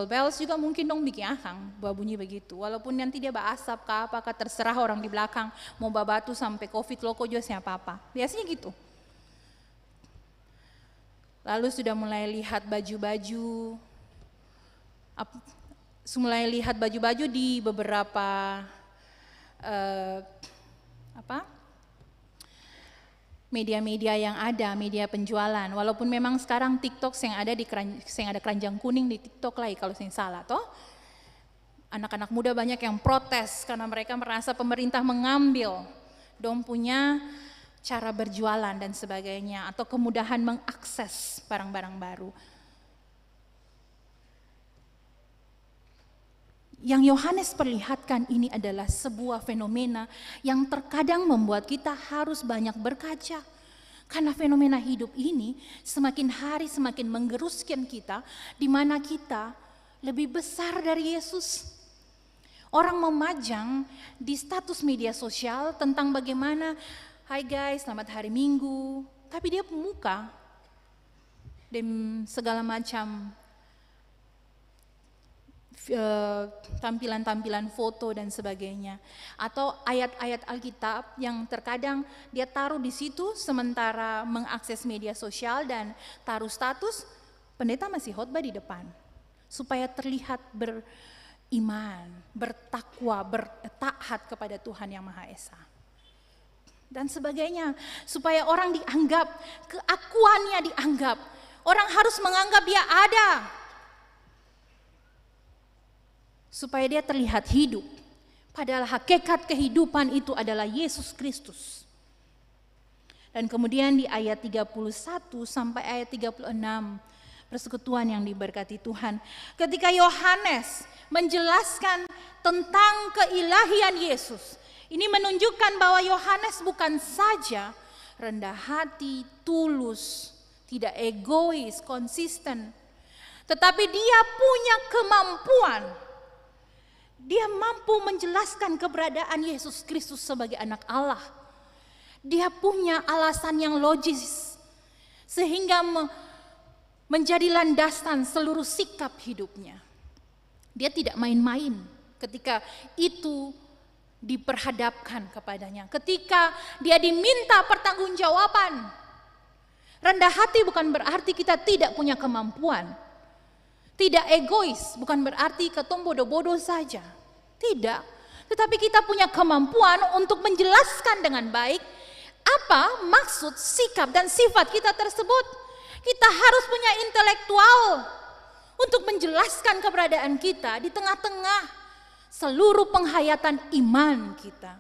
bells juga mungkin dong bikin akang babunyi begitu. Walaupun nanti dia asap ke apakah terserah orang di belakang mau babatu sampai covid loko juga siapa apa. Biasanya gitu. Lalu sudah mulai lihat baju-baju di beberapa media-media yang ada, media penjualan. Walaupun memang sekarang TikTok yang ada keranjang kuning di TikTok lah kalau saya salah toh. Anak-anak muda banyak yang protes karena mereka merasa pemerintah mengambil dong punya cara berjualan dan sebagainya atau kemudahan mengakses barang-barang baru. Yang Yohanes perlihatkan ini adalah sebuah fenomena yang terkadang membuat kita harus banyak berkaca. Karena fenomena hidup ini semakin hari semakin menggeruskan kita, di mana kita lebih besar dari Yesus. Orang memajang di status media sosial tentang bagaimana, hai guys, selamat hari Minggu, tapi dia pemuka dan segala macam tampilan-tampilan foto dan sebagainya, atau ayat-ayat Alkitab yang terkadang dia taruh di situ sementara mengakses media sosial dan taruh status pendeta masih khotbah di depan supaya terlihat beriman, bertakwa, bertaat kepada Tuhan yang Maha Esa dan sebagainya, supaya orang dianggap, keakuannya dianggap, orang harus menganggap dia ada supaya dia terlihat hidup. Padahal hakikat kehidupan itu adalah Yesus Kristus. Dan kemudian di ayat 31 sampai ayat 36, persekutuan yang diberkati Tuhan, ketika Yohanes menjelaskan tentang keilahian Yesus, ini menunjukkan bahwa Yohanes bukan saja rendah hati, tulus, tidak egois, konsisten, tetapi dia punya kemampuan. Dia mampu menjelaskan keberadaan Yesus Kristus sebagai anak Allah. Dia punya alasan yang logis sehingga menjadi landasan seluruh sikap hidupnya. Dia tidak main-main ketika itu diperhadapkan kepadanya. Ketika dia diminta pertanggungjawaban. Rendah hati bukan berarti kita tidak punya kemampuan. Tidak egois bukan berarti ketong bodoh-bodoh saja. Tidak. Tetapi kita punya kemampuan untuk menjelaskan dengan baik apa maksud, sikap dan sifat kita tersebut. Kita harus punya intelektual untuk menjelaskan keberadaan kita di tengah-tengah seluruh penghayatan iman kita.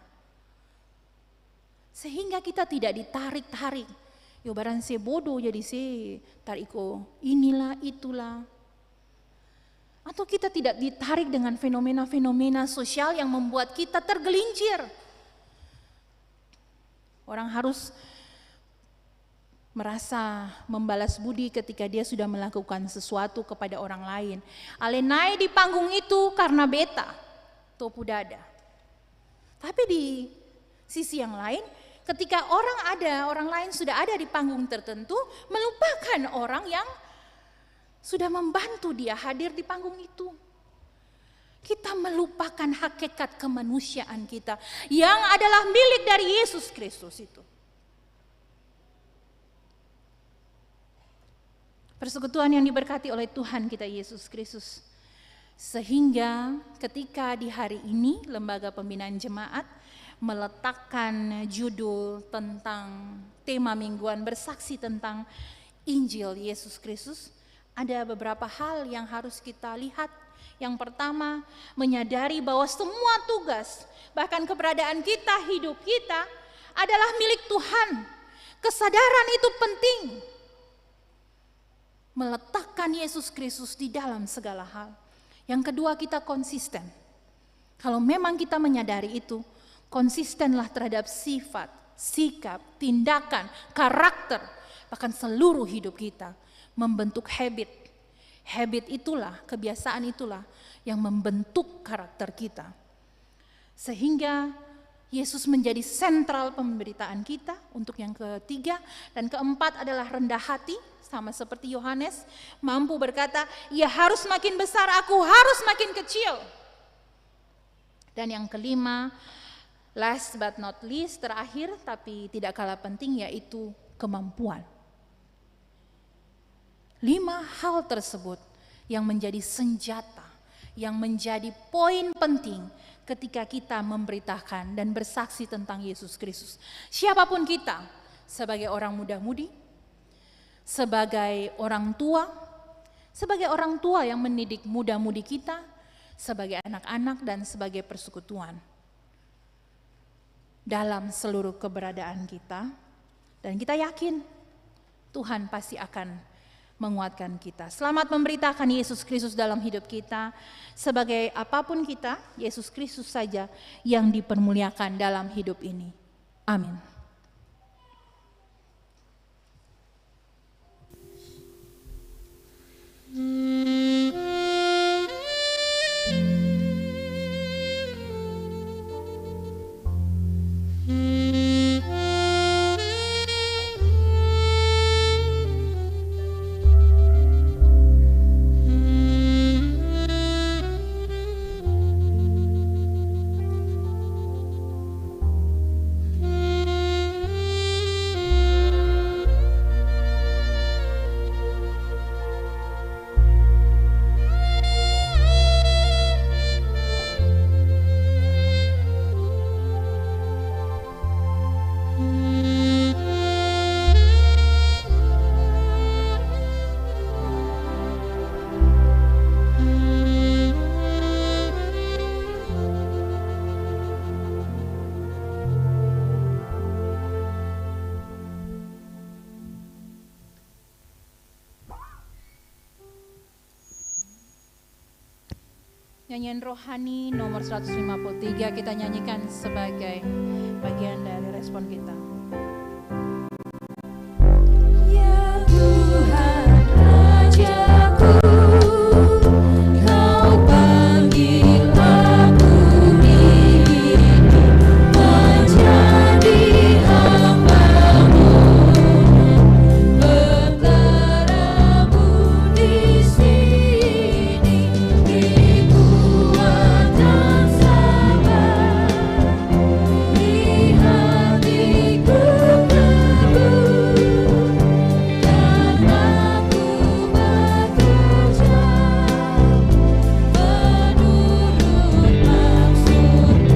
Sehingga kita tidak ditarik-tarik. Yo barang saya bodoh jadi saya tariko inilah itulah. Atau kita tidak ditarik dengan fenomena-fenomena sosial yang membuat kita tergelincir. Orang harus merasa membalas budi ketika dia sudah melakukan sesuatu kepada orang lain. Ale naik di panggung itu karena beta, topu dada. Tapi di sisi yang lain, ketika orang lain sudah ada di panggung tertentu, melupakan orang yang sudah membantu dia hadir di panggung itu. Kita melupakan hakikat kemanusiaan kita yang adalah milik dari Yesus Kristus itu. Persekutuan yang diberkati oleh Tuhan kita Yesus Kristus. Sehingga ketika di hari ini Lembaga Pembinaan Jemaat meletakkan judul tentang tema mingguan bersaksi tentang Injil Yesus Kristus, ada beberapa hal yang harus kita lihat. Yang pertama, menyadari bahwa semua tugas, bahkan keberadaan kita, hidup kita adalah milik Tuhan. Kesadaran itu penting. Meletakkan Yesus Kristus di dalam segala hal. Yang kedua, kita konsisten. Kalau memang kita menyadari itu, konsistenlah terhadap sifat, sikap, tindakan, karakter, bahkan seluruh hidup kita. Membentuk habit. Habit itulah, kebiasaan itulah yang membentuk karakter kita. Sehingga Yesus menjadi sentral pemberitaan kita. Untuk yang ketiga dan keempat adalah rendah hati, sama seperti Yohanes, mampu berkata, ia harus makin besar, aku harus makin kecil. Dan yang kelima, last but not least, terakhir tapi tidak kalah penting, yaitu kemampuan. 5 hal tersebut yang menjadi senjata, yang menjadi poin penting ketika kita memberitakan dan bersaksi tentang Yesus Kristus. Siapapun kita, sebagai orang muda-mudi, sebagai orang tua yang mendidik muda-mudi kita, sebagai anak-anak dan sebagai persekutuan. Dalam seluruh keberadaan kita, dan kita yakin Tuhan pasti akan menguatkan kita. Selamat memberitakan Yesus Kristus dalam hidup kita. Sebagai apapun kita, Yesus Kristus saja yang dipermuliakan dalam hidup ini. Amin. Nyanyian rohani nomor 153 kita nyanyikan sebagai bagian dari respon kita. Ya Tuhan Rajaku, Kau panggil aku ini menjadi hamba-Mu, perkara-Mu di sini, kuat dan sabar di hatiku teguh, dan aku bekerja menurut maksud-Mu.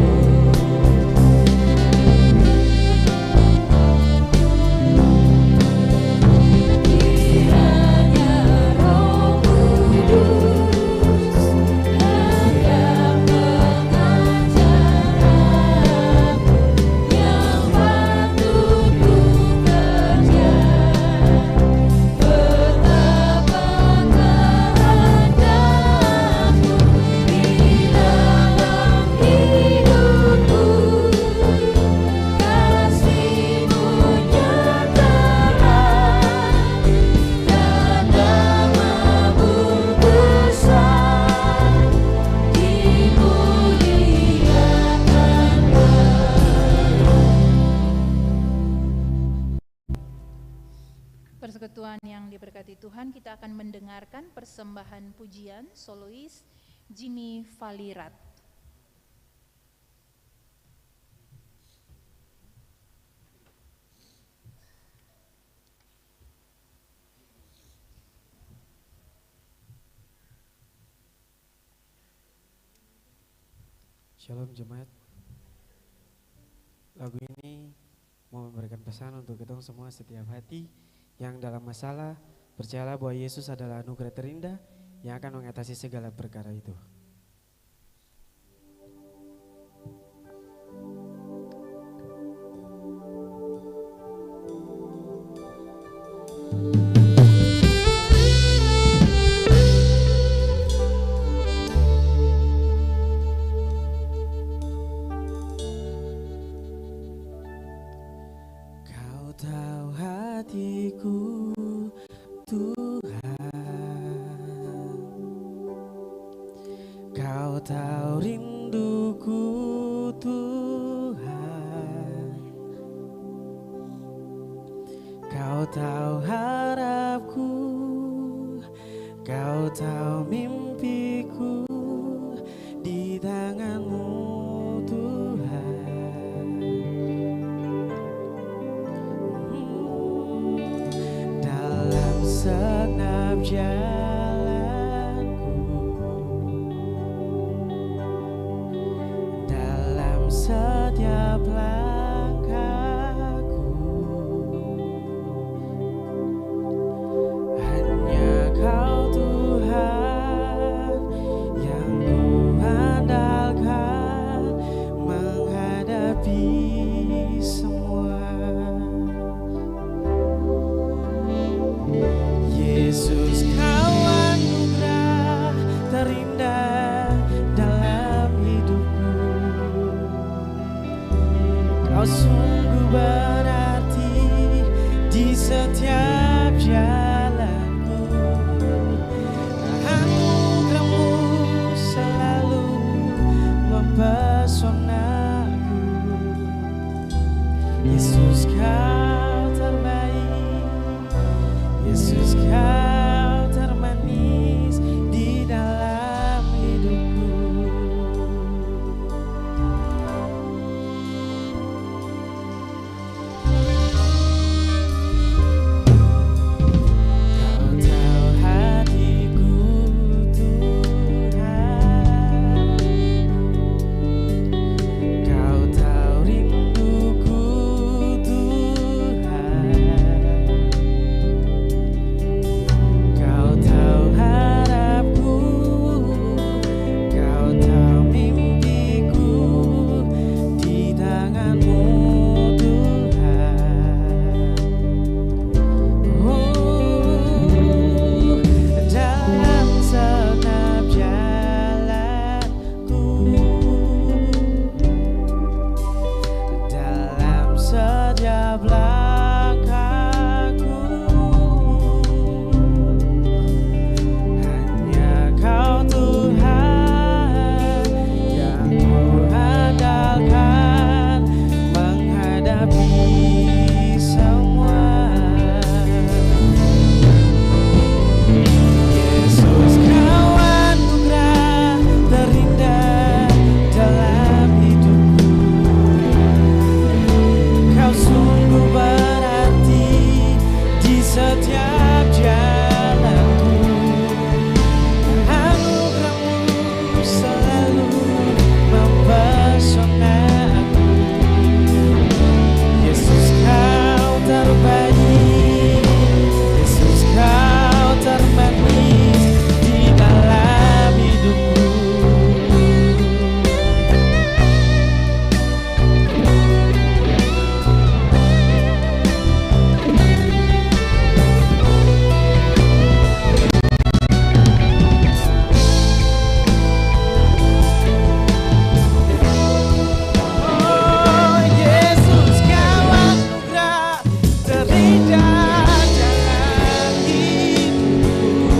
Kiranya Roh Kudus hendak mengajar aku yang patut ku kerja, betapa kehendak-Mu di dalam hidupku, kasih-Mu nyatalah, dan nama-Mu besar dimuliakan. Persekutuan yang diberkati Tuhan, kita akan mendengarkan persembahan pujian solois Jimmy Valirat. Shalom jemaat. Lagu ini mau memberikan pesan untuk kita semua setiap hati yang dalam masalah, percayalah bahwa Yesus adalah anugerah terindah yang akan mengatasi segala perkara itu. Kau tahu hatiku, Tuhan. Kau tahu rinduku, Tuhan. tahu harapku, Kau tahu mimpiku, di tangan-Mu Tuhan. Dalam segenap jalanku, dalam setiap langkahku, hanya Kau Tuhan yang ku andalkan menghadapi semua. Yesus, Kau anugerah terindah dalam hidupku. Kau sungguh berarti di setiap jalanku. Anugerah-Mu selalu mempesonaku. Yesus, Kau terbaik. Yesus, Kau termanis di dalam hidupku. Kau tahu hatiku Tuhan, Kau tahu rinduku Tuhan, Kau tahu harapku, Kau tahu mimpiku, di tangan-Mu Tuhan. Dalam segenap jalanku, dalam setiap langkahku, hanya Kau Tuhan yang ku andalkan menghadapi semua. Yesus, Kau anugerah terindah dalam hidupku. Kau sungguh berarti di setiap jalanku. Anugerah-Mu selalu mempesonaku. Yesus, Kau terbaik. Yesus, Kau termanis di dalam hidupku. Oh Yesus, Kau anugerah terindah dalam hidupku.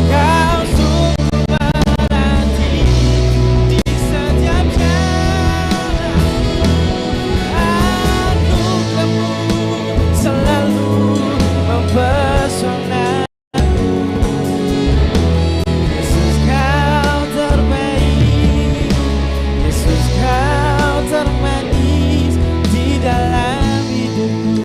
Kau sungguh berarti di setiap jalanku. Anugerah-Mu selalu mempesonaku. Yesus, Kau terbaik. Yesus, Kau termanis di dalam hidupku.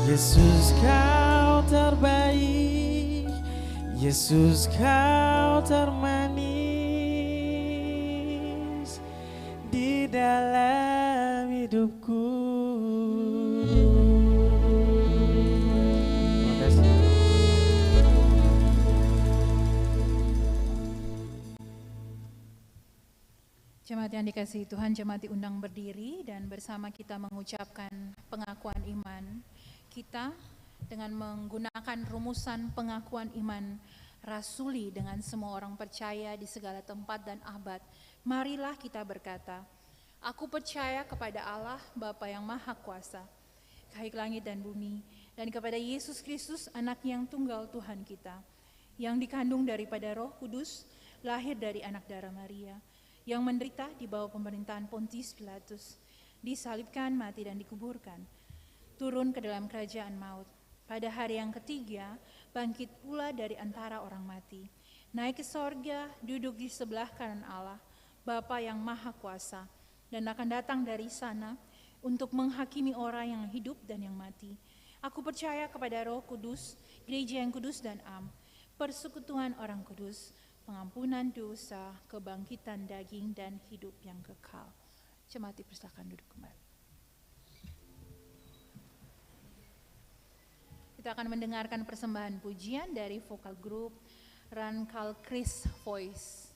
Yesus, Kau terbaik. Yesus, Kau termanis di dalam hidupku. Terima kasih. Jemaat yang dikasihi Tuhan, jemaat diundang berdiri dan bersama kita mengucapkan pengakuan iman kita dengan menggunakan rumusan pengakuan iman rasuli dengan semua orang percaya di segala tempat dan abad. Marilah kita berkata, aku percaya kepada Allah Bapa yang Maha Kuasa, Kahik langit dan bumi, dan kepada Yesus Kristus, anak yang tunggal Tuhan kita, yang dikandung daripada Roh Kudus, lahir dari anak darah Maria, yang menderita di bawah pemerintahan Pontius Pilatus, disalibkan, mati dan dikuburkan, turun ke dalam kerajaan maut. Pada hari yang ketiga, bangkit pula dari antara orang mati, naik ke sorga, duduk di sebelah kanan Allah, Bapa yang Maha Kuasa, dan akan datang dari sana untuk menghakimi orang yang hidup dan yang mati. Aku percaya kepada Roh Kudus, gereja yang kudus dan am, persekutuan orang kudus, pengampunan dosa, kebangkitan daging, dan hidup yang kekal. Jemaat dipersilakan duduk kembali. Kita akan mendengarkan persembahan pujian dari vokal grup Rankal Chris Voice.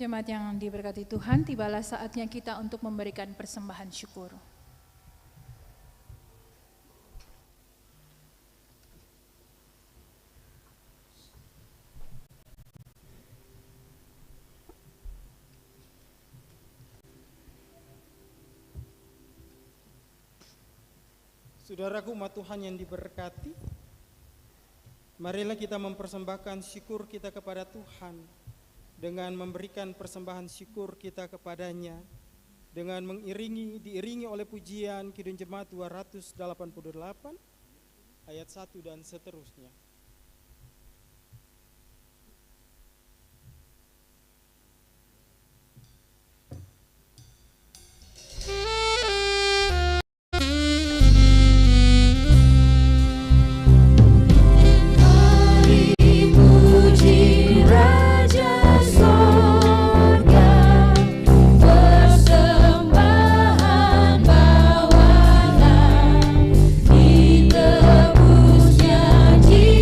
Jemaat yang diberkati Tuhan, tibalah saatnya kita untuk memberikan persembahan syukur. Saudaraku umat Tuhan yang diberkati, marilah kita mempersembahkan syukur kita kepada Tuhan dengan memberikan persembahan syukur kita kepadanya dengan diiringi oleh pujian Kidung Jemaat 288 ayat 1 dan seterusnya. Puji Raja Sorga, persembahan bawalah, ditebusnya jiwa.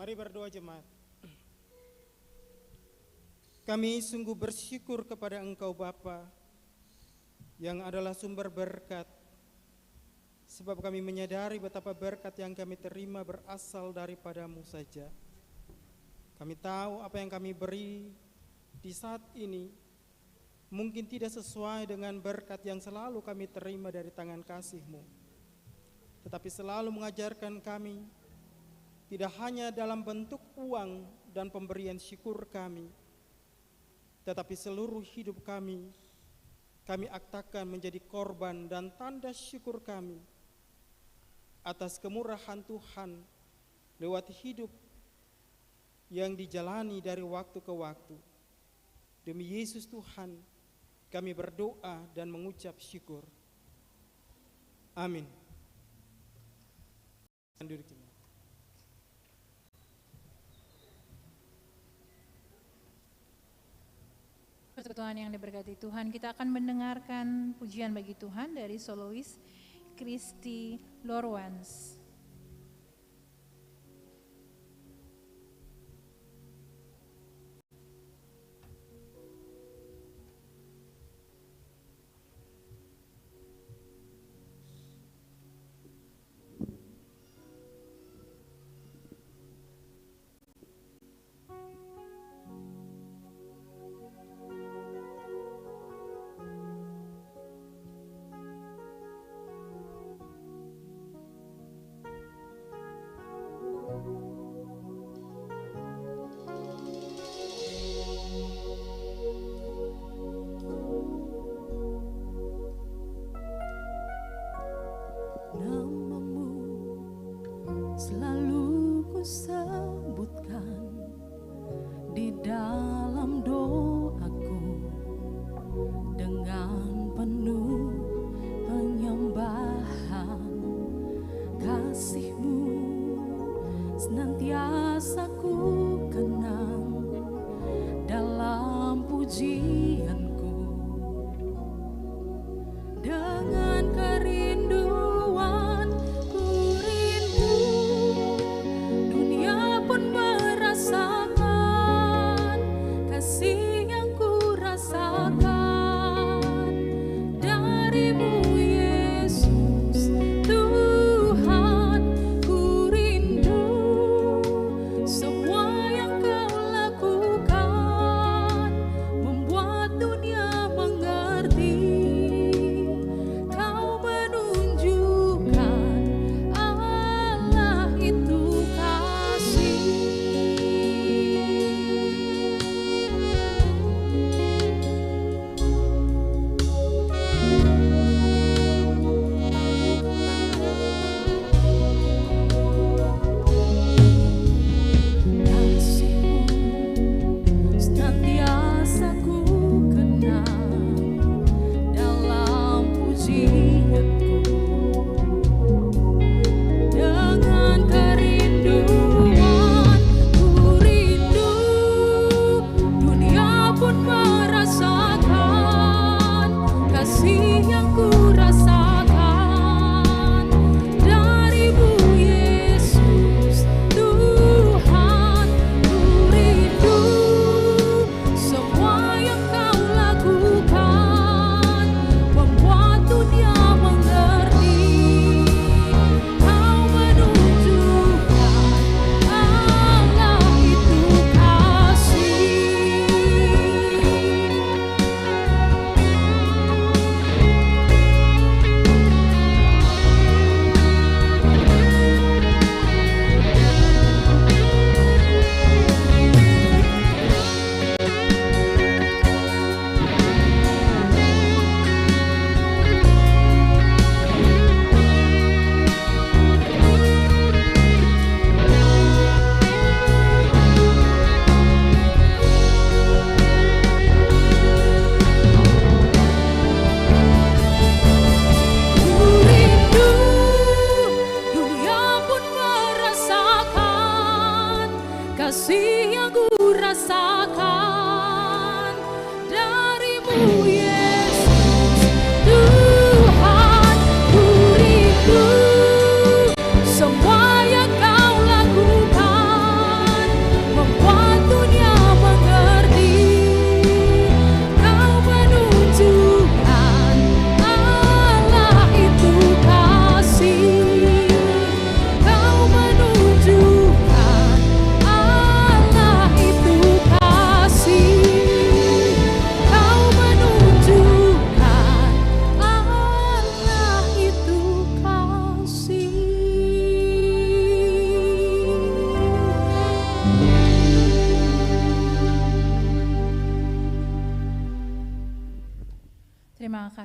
Mari berdoa jemaat. Kami sungguh bersyukur kepada Engkau Bapa yang adalah sumber berkat, sebab kami menyadari betapa berkat yang kami terima berasal daripada-Mu saja. Kami tahu apa yang kami beri di saat ini mungkin tidak sesuai dengan berkat yang selalu kami terima dari tangan kasih-Mu, tetapi selalu mengajarkan kami tidak hanya dalam bentuk uang dan pemberian syukur kami, tetapi seluruh hidup kami aktakan menjadi korban dan tanda syukur kami atas kemurahan Tuhan lewat hidup yang dijalani dari waktu ke waktu. Demi Yesus Tuhan, kami berdoa dan mengucap syukur. Amin. Duduk jemaat. Persekutuan yang diberkati Tuhan, kita akan mendengarkan pujian bagi Tuhan dari solois Kristi Lorwans. Selalu ku sebutkan di dalam doaku dengan penuh penyembahan. Kasih-Mu senantiasa ku kenang dalam pujianku. Dengan kerinduan ku rindu, dunia pun merasakan kasih yang ku rasakan dari-Mu Yesus Tuhan. Ku rindu semua yang Kau lakukan membuat dunia mengerti. Kau menunjukkan Allah itu kasih. Kasih-Mu senantiasa ku kenang dalam pujianku. Dengan kerinduan ku rindu, dunia pun merasakan kasih yang ku rasakan dari-Mu Yesus Tuhan. Ku rindu semua yang Kau lakukan membuat dunia mengerti. Kau menunjukkan Allah itu kasih. Ku rindu dunia pun merasakan kasih yang ku rasakan dari-Mu Yesus Tuhan. Ku rindu semua yang Kau lakukan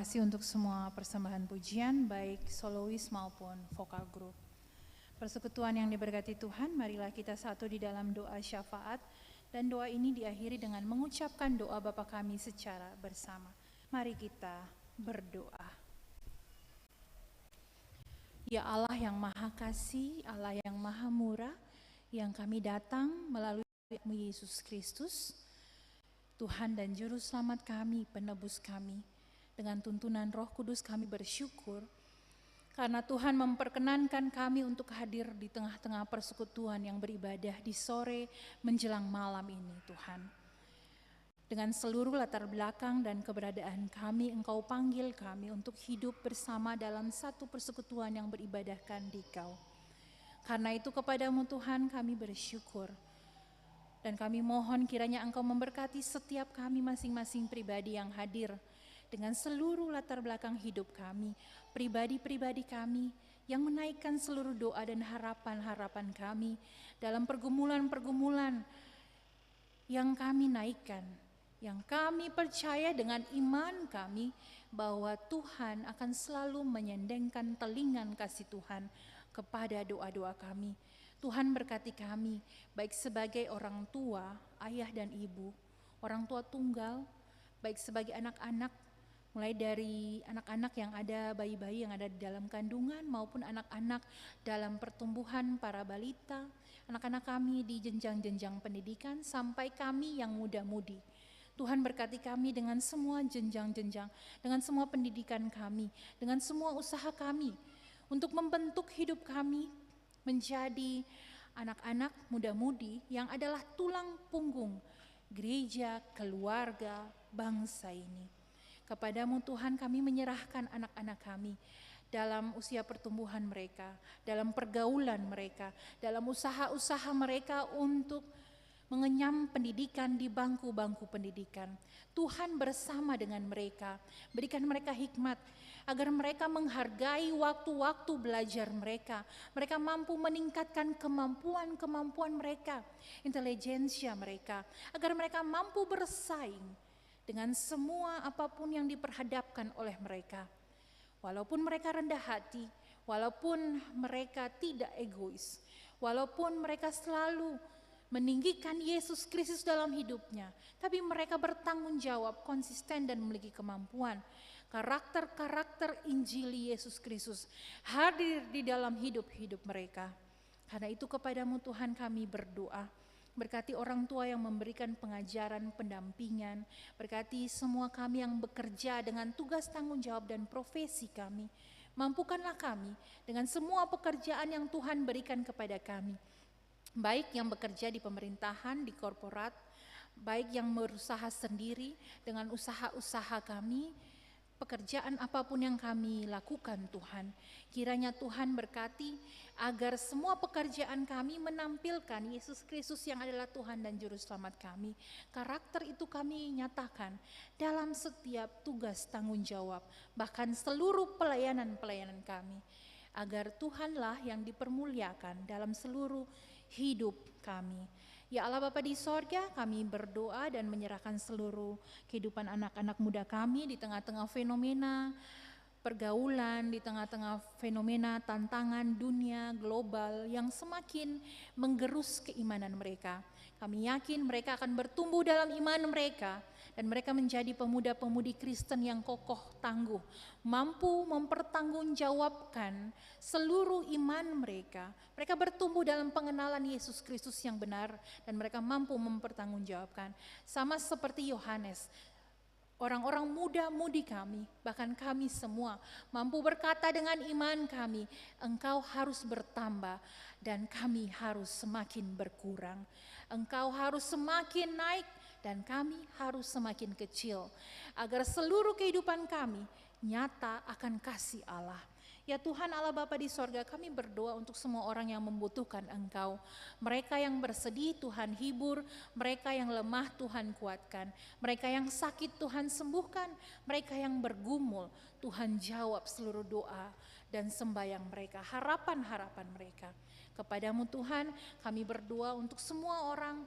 kasih untuk semua persembahan pujian, baik solois maupun vokal grup. Persekutuan yang diberkati Tuhan, marilah kita satu di dalam doa syafaat, dan doa ini diakhiri dengan mengucapkan doa Bapa kami secara bersama. Mari kita berdoa. Ya Allah yang Maha Kasih, Allah yang Maha Murah, yang kami datang melalui Yesus Kristus, Tuhan dan Juru Selamat kami, penebus kami. Dengan tuntunan Roh Kudus kami bersyukur karena Tuhan memperkenankan kami untuk hadir di tengah-tengah persekutuan yang beribadah di sore menjelang malam ini, Tuhan. Dengan seluruh latar belakang dan keberadaan kami, Engkau panggil kami untuk hidup bersama dalam satu persekutuan yang beribadahkan di Kau. Karena itu kepadamu Tuhan kami bersyukur. Dan kami mohon kiranya Engkau memberkati setiap kami masing-masing pribadi yang hadir dengan seluruh latar belakang hidup kami, pribadi-pribadi kami yang menaikkan seluruh doa dan harapan-harapan kami dalam pergumulan-pergumulan yang kami naikkan, yang kami percaya dengan iman kami bahwa Tuhan akan selalu menyendengkan telingan kasih Tuhan kepada doa-doa kami. Tuhan berkati kami, baik sebagai orang tua, ayah dan ibu, orang tua tunggal, baik sebagai anak-anak, mulai dari anak-anak yang ada, bayi-bayi yang ada di dalam kandungan, maupun anak-anak dalam pertumbuhan para balita, anak-anak kami di jenjang-jenjang pendidikan, sampai kami yang muda-mudi. Tuhan berkati kami dengan semua jenjang-jenjang, dengan semua pendidikan kami, dengan semua usaha kami, untuk membentuk hidup kami menjadi anak-anak muda-mudi yang adalah tulang punggung gereja, keluarga, bangsa ini. Kepadamu Tuhan kami menyerahkan anak-anak kami dalam usia pertumbuhan mereka, dalam pergaulan mereka, dalam usaha-usaha mereka untuk mengenyam pendidikan di bangku-bangku pendidikan. Tuhan bersama dengan mereka, berikan mereka hikmat agar mereka menghargai waktu-waktu belajar mereka. Mereka mampu meningkatkan kemampuan-kemampuan mereka, intelijensia mereka, agar mereka mampu bersaing dengan semua apapun yang diperhadapkan oleh mereka. Walaupun mereka rendah hati, walaupun mereka tidak egois, walaupun mereka selalu meninggikan Yesus Kristus dalam hidupnya, tapi mereka bertanggung jawab, konsisten dan memiliki kemampuan. Karakter-karakter Injili Yesus Kristus hadir di dalam hidup-hidup mereka. Karena itu kepadamu Tuhan kami berdoa. Berkati orang tua yang memberikan pengajaran, pendampingan. Berkati semua kami yang bekerja dengan tugas tanggung jawab dan profesi kami. Mampukanlah kami dengan semua pekerjaan yang Tuhan berikan kepada kami. Baik yang bekerja di pemerintahan, di korporat, baik yang berusaha sendiri dengan usaha-usaha kami, pekerjaan apapun yang kami lakukan Tuhan. Kiranya Tuhan berkati agar semua pekerjaan kami menampilkan Yesus Kristus yang adalah Tuhan dan Juru Selamat kami. Karakter itu kami nyatakan dalam setiap tugas tanggung jawab, bahkan seluruh pelayanan-pelayanan kami. Agar Tuhanlah yang dipermuliakan dalam seluruh hidup kami. Ya Allah Bapa di sorga, kami berdoa dan menyerahkan seluruh kehidupan anak-anak muda kami di tengah-tengah fenomena pergaulan, di tengah-tengah fenomena tantangan dunia global yang semakin menggerus keimanan mereka. Kami yakin mereka akan bertumbuh dalam iman mereka dan mereka menjadi pemuda-pemudi Kristen yang kokoh tangguh, mampu mempertanggungjawabkan seluruh iman mereka. Mereka bertumbuh dalam pengenalan Yesus Kristus yang benar dan mereka mampu mempertanggungjawabkan. Sama seperti Yohanes, orang-orang muda-mudi kami, bahkan kami semua mampu berkata dengan iman kami, Engkau harus bertambah dan kami harus semakin berkurang. Engkau harus semakin naik dan kami harus semakin kecil, agar seluruh kehidupan kami nyata akan kasih Allah. Ya Tuhan Allah Bapa di sorga, kami berdoa untuk semua orang yang membutuhkan Engkau. Mereka yang bersedih Tuhan hibur, mereka yang lemah Tuhan kuatkan, mereka yang sakit Tuhan sembuhkan, mereka yang bergumul Tuhan jawab seluruh doa dan sembahyang mereka, harapan-harapan mereka. Kepadamu Tuhan kami berdoa untuk semua orang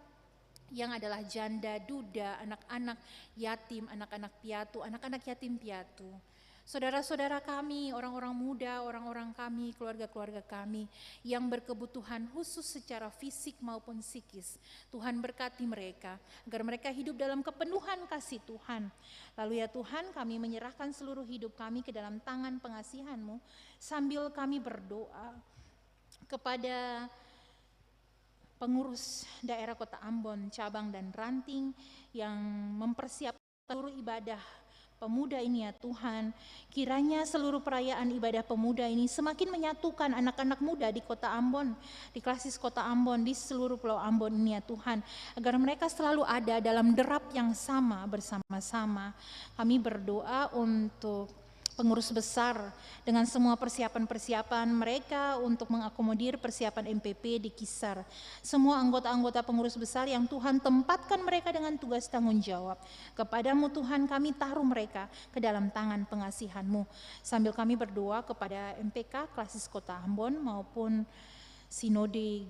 yang adalah janda, duda, anak-anak yatim, anak-anak piatu, anak-anak yatim piatu. Saudara-saudara kami, orang-orang muda, orang-orang kami, keluarga-keluarga kami yang berkebutuhan khusus secara fisik maupun psikis. Tuhan berkati mereka, agar mereka hidup dalam kepenuhan kasih Tuhan. Lalu ya Tuhan, kami menyerahkan seluruh hidup kami ke dalam tangan pengasihan-Mu, sambil kami berdoa kepada pengurus daerah Kota Ambon, cabang dan ranting yang mempersiapkan seluruh ibadah pemuda ini ya Tuhan. Kiranya seluruh perayaan ibadah pemuda ini semakin menyatukan anak-anak muda di Kota Ambon, di Klasis Kota Ambon, di seluruh Pulau Ambon ini ya Tuhan, agar mereka selalu ada dalam derap yang sama bersama-sama. Kami berdoa untuk pengurus besar dengan semua persiapan-persiapan mereka untuk mengakomodir persiapan MPP di Kisar. Semua anggota-anggota pengurus besar yang Tuhan tempatkan mereka dengan tugas tanggung jawab. Kepadamu Tuhan kami taruh mereka ke dalam tangan pengasihan-Mu. Sambil kami berdoa kepada MPK Klasis Kota Ambon maupun Sinode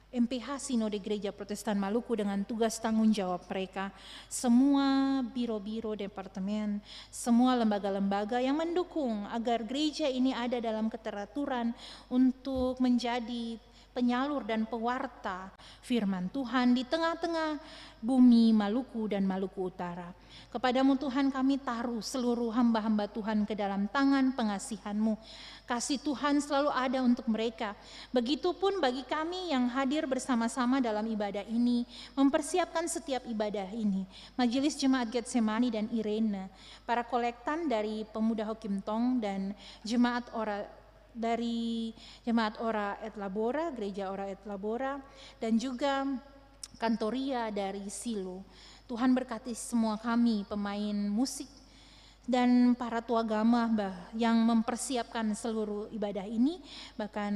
MPH Sinode Gereja Protestan Maluku dengan tugas tanggung jawab mereka, semua biro-biro departemen, semua lembaga-lembaga yang mendukung agar gereja ini ada dalam keteraturan untuk menjadi penyalur dan pewarta firman Tuhan di tengah-tengah bumi Maluku dan Maluku Utara. Kepadamu Tuhan kami taruh seluruh hamba-hamba Tuhan ke dalam tangan pengasihan-Mu. Kasih Tuhan selalu ada untuk mereka. Begitupun bagi kami yang hadir bersama-sama dalam ibadah ini, mempersiapkan setiap ibadah ini. Majelis Jemaat Getsemani dan Irene, para kolektan dari Pemuda Hokim Tong dan Jemaat Ora dari Jemaat Ora et Labora, Gereja Ora et Labora, dan juga Kantoria dari Silo. Tuhan berkati semua kami, pemain musik, dan para tua agama yang mempersiapkan seluruh ibadah ini, bahkan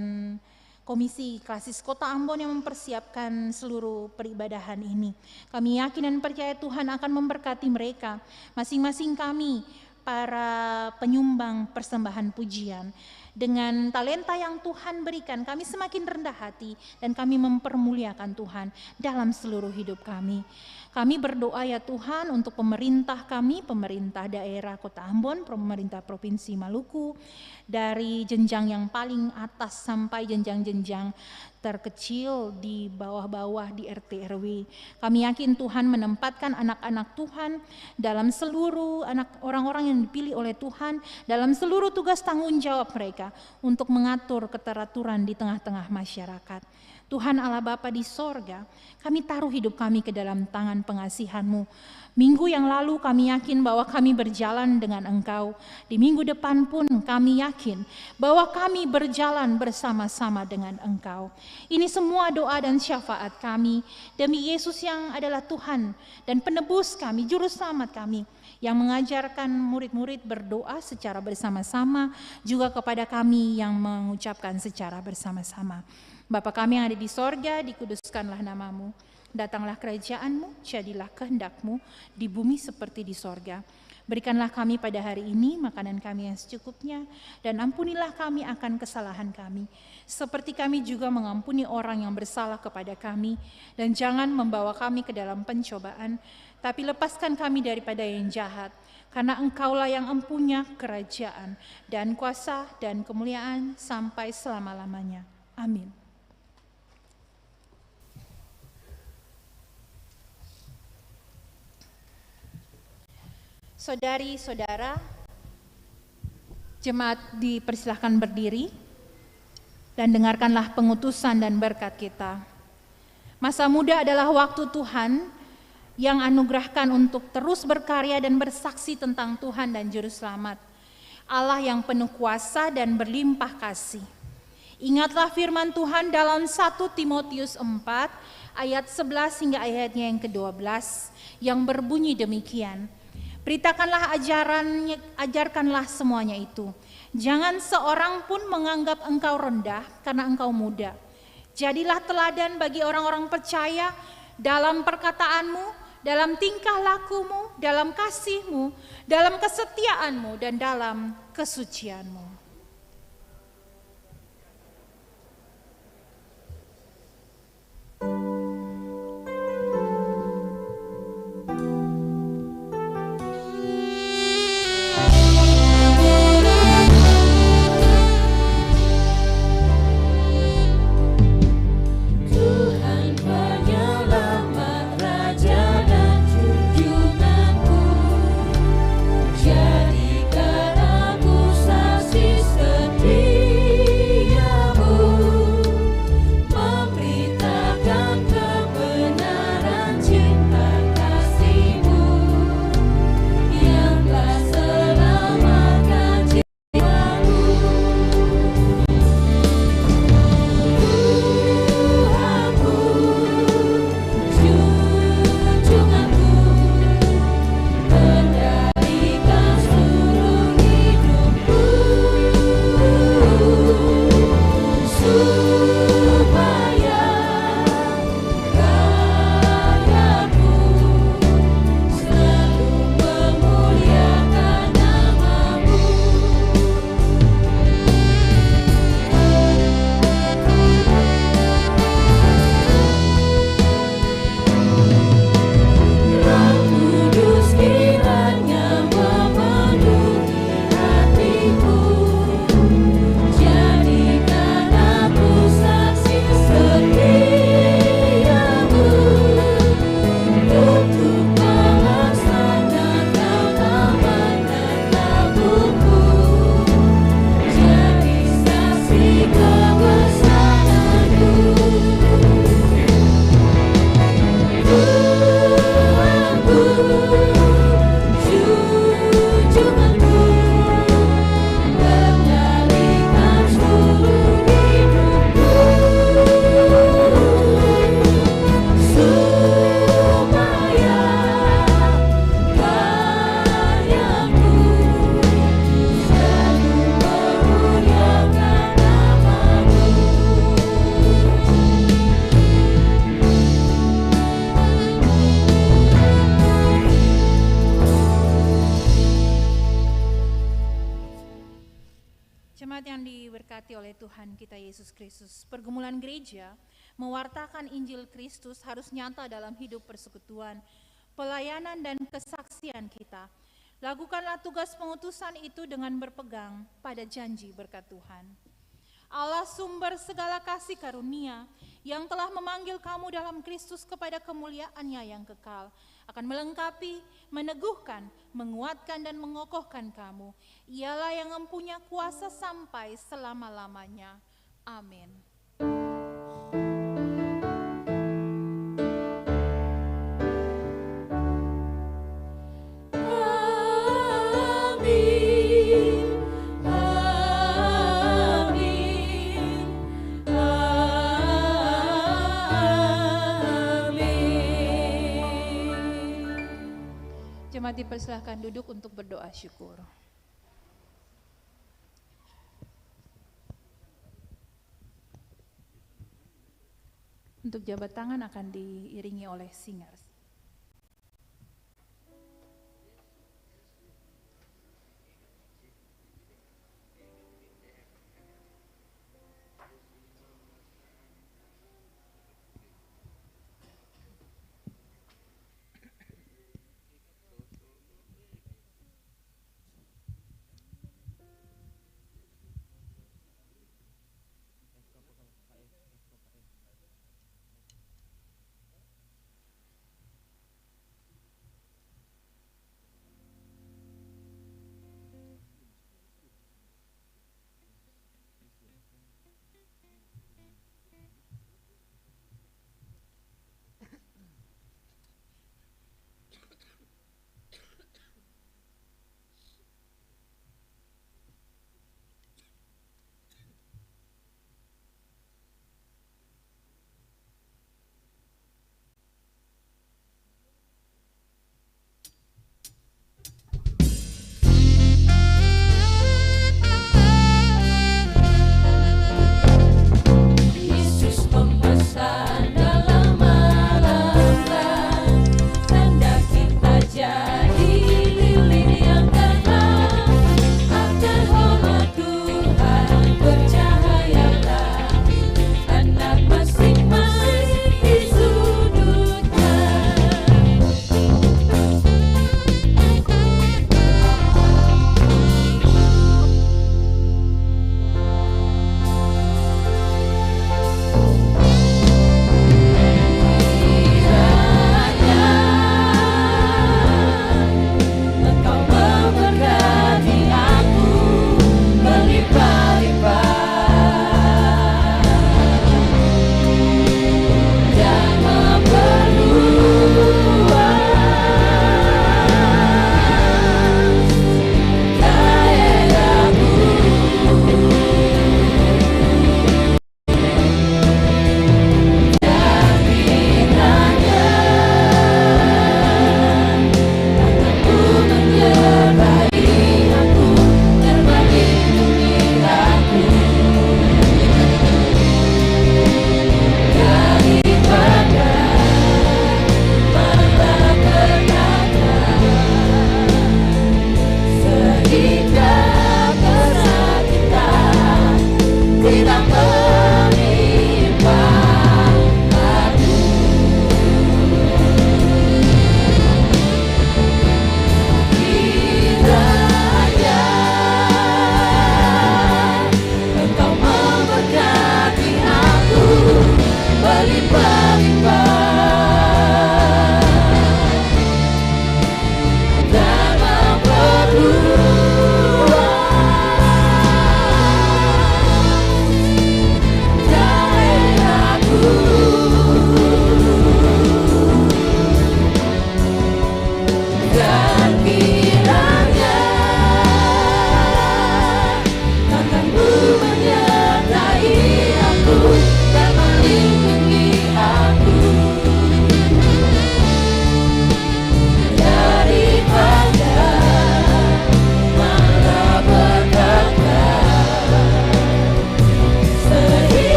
Komisi Klasis Kota Ambon yang mempersiapkan seluruh peribadahan ini. Kami yakin dan percaya Tuhan akan memberkati mereka, masing-masing kami, para penyumbang persembahan pujian. Dengan talenta yang Tuhan berikan, kami semakin rendah hati dan kami mempermuliakan Tuhan dalam seluruh hidup kami. Kami berdoa ya Tuhan untuk pemerintah kami, pemerintah daerah Kota Ambon, pemerintah Provinsi Maluku, dari jenjang yang paling atas sampai jenjang-jenjang terkecil di bawah-bawah di RT RW. Kami yakin Tuhan menempatkan anak-anak Tuhan dalam seluruh orang-orang yang dipilih oleh Tuhan dalam seluruh tugas tanggung jawab mereka untuk mengatur keteraturan di tengah-tengah masyarakat. Tuhan Allah Bapa di sorga, kami taruh hidup kami ke dalam tangan pengasihan-Mu. Minggu yang lalu kami yakin bahwa kami berjalan dengan Engkau. Di minggu depan pun kami yakin bahwa kami berjalan bersama-sama dengan Engkau. Ini semua doa dan syafaat kami demi Yesus yang adalah Tuhan dan penebus kami, juru selamat kami, yang mengajarkan murid-murid berdoa secara bersama-sama, juga kepada kami yang mengucapkan secara bersama-sama. Bapa kami yang ada di sorga, dikuduskanlah nama-Mu. Datanglah kerajaan-Mu, jadilah kehendak-Mu di bumi seperti di sorga. Berikanlah kami pada hari ini makanan kami yang secukupnya, dan ampunilah kami akan kesalahan kami, seperti kami juga mengampuni orang yang bersalah kepada kami. Dan jangan membawa kami ke dalam pencobaan, tapi lepaskan kami daripada yang jahat. Karena Engkaulah yang empunya kerajaan dan kuasa dan kemuliaan sampai selama-lamanya. Amin. Saudari-saudara, jemaat dipersilahkan berdiri dan dengarkanlah pengutusan dan berkat kita. Masa muda adalah waktu Tuhan yang anugerahkan untuk terus berkarya dan bersaksi tentang Tuhan dan Juru Selamat, Allah yang penuh kuasa dan berlimpah kasih. Ingatlah firman Tuhan dalam 1 Timotius 4 ayat 11 hingga ayatnya yang ke-12 yang berbunyi demikian. Beritakanlah ajarkanlah semuanya itu. Jangan seorang pun menganggap engkau rendah karena engkau muda. Jadilah teladan bagi orang-orang percaya dalam perkataanmu, dalam tingkah lakumu, dalam kasihmu, dalam kesetiaanmu, dan dalam kesucianmu. pergumulan gereja, mewartakan Injil Kristus harus nyata dalam hidup persekutuan, pelayanan dan kesaksian kita. Lakukanlah tugas pengutusan itu dengan berpegang pada janji berkat Tuhan. Allah sumber segala kasih karunia yang telah memanggil kamu dalam Kristus kepada kemuliaan-Nya yang kekal, akan melengkapi, meneguhkan, menguatkan dan mengokohkan kamu. Ialah yang mempunyai kuasa sampai selama-lamanya. Amin. Jemaat dipersilahkan duduk untuk berdoa syukur. Untuk jabat tangan akan diiringi oleh singers.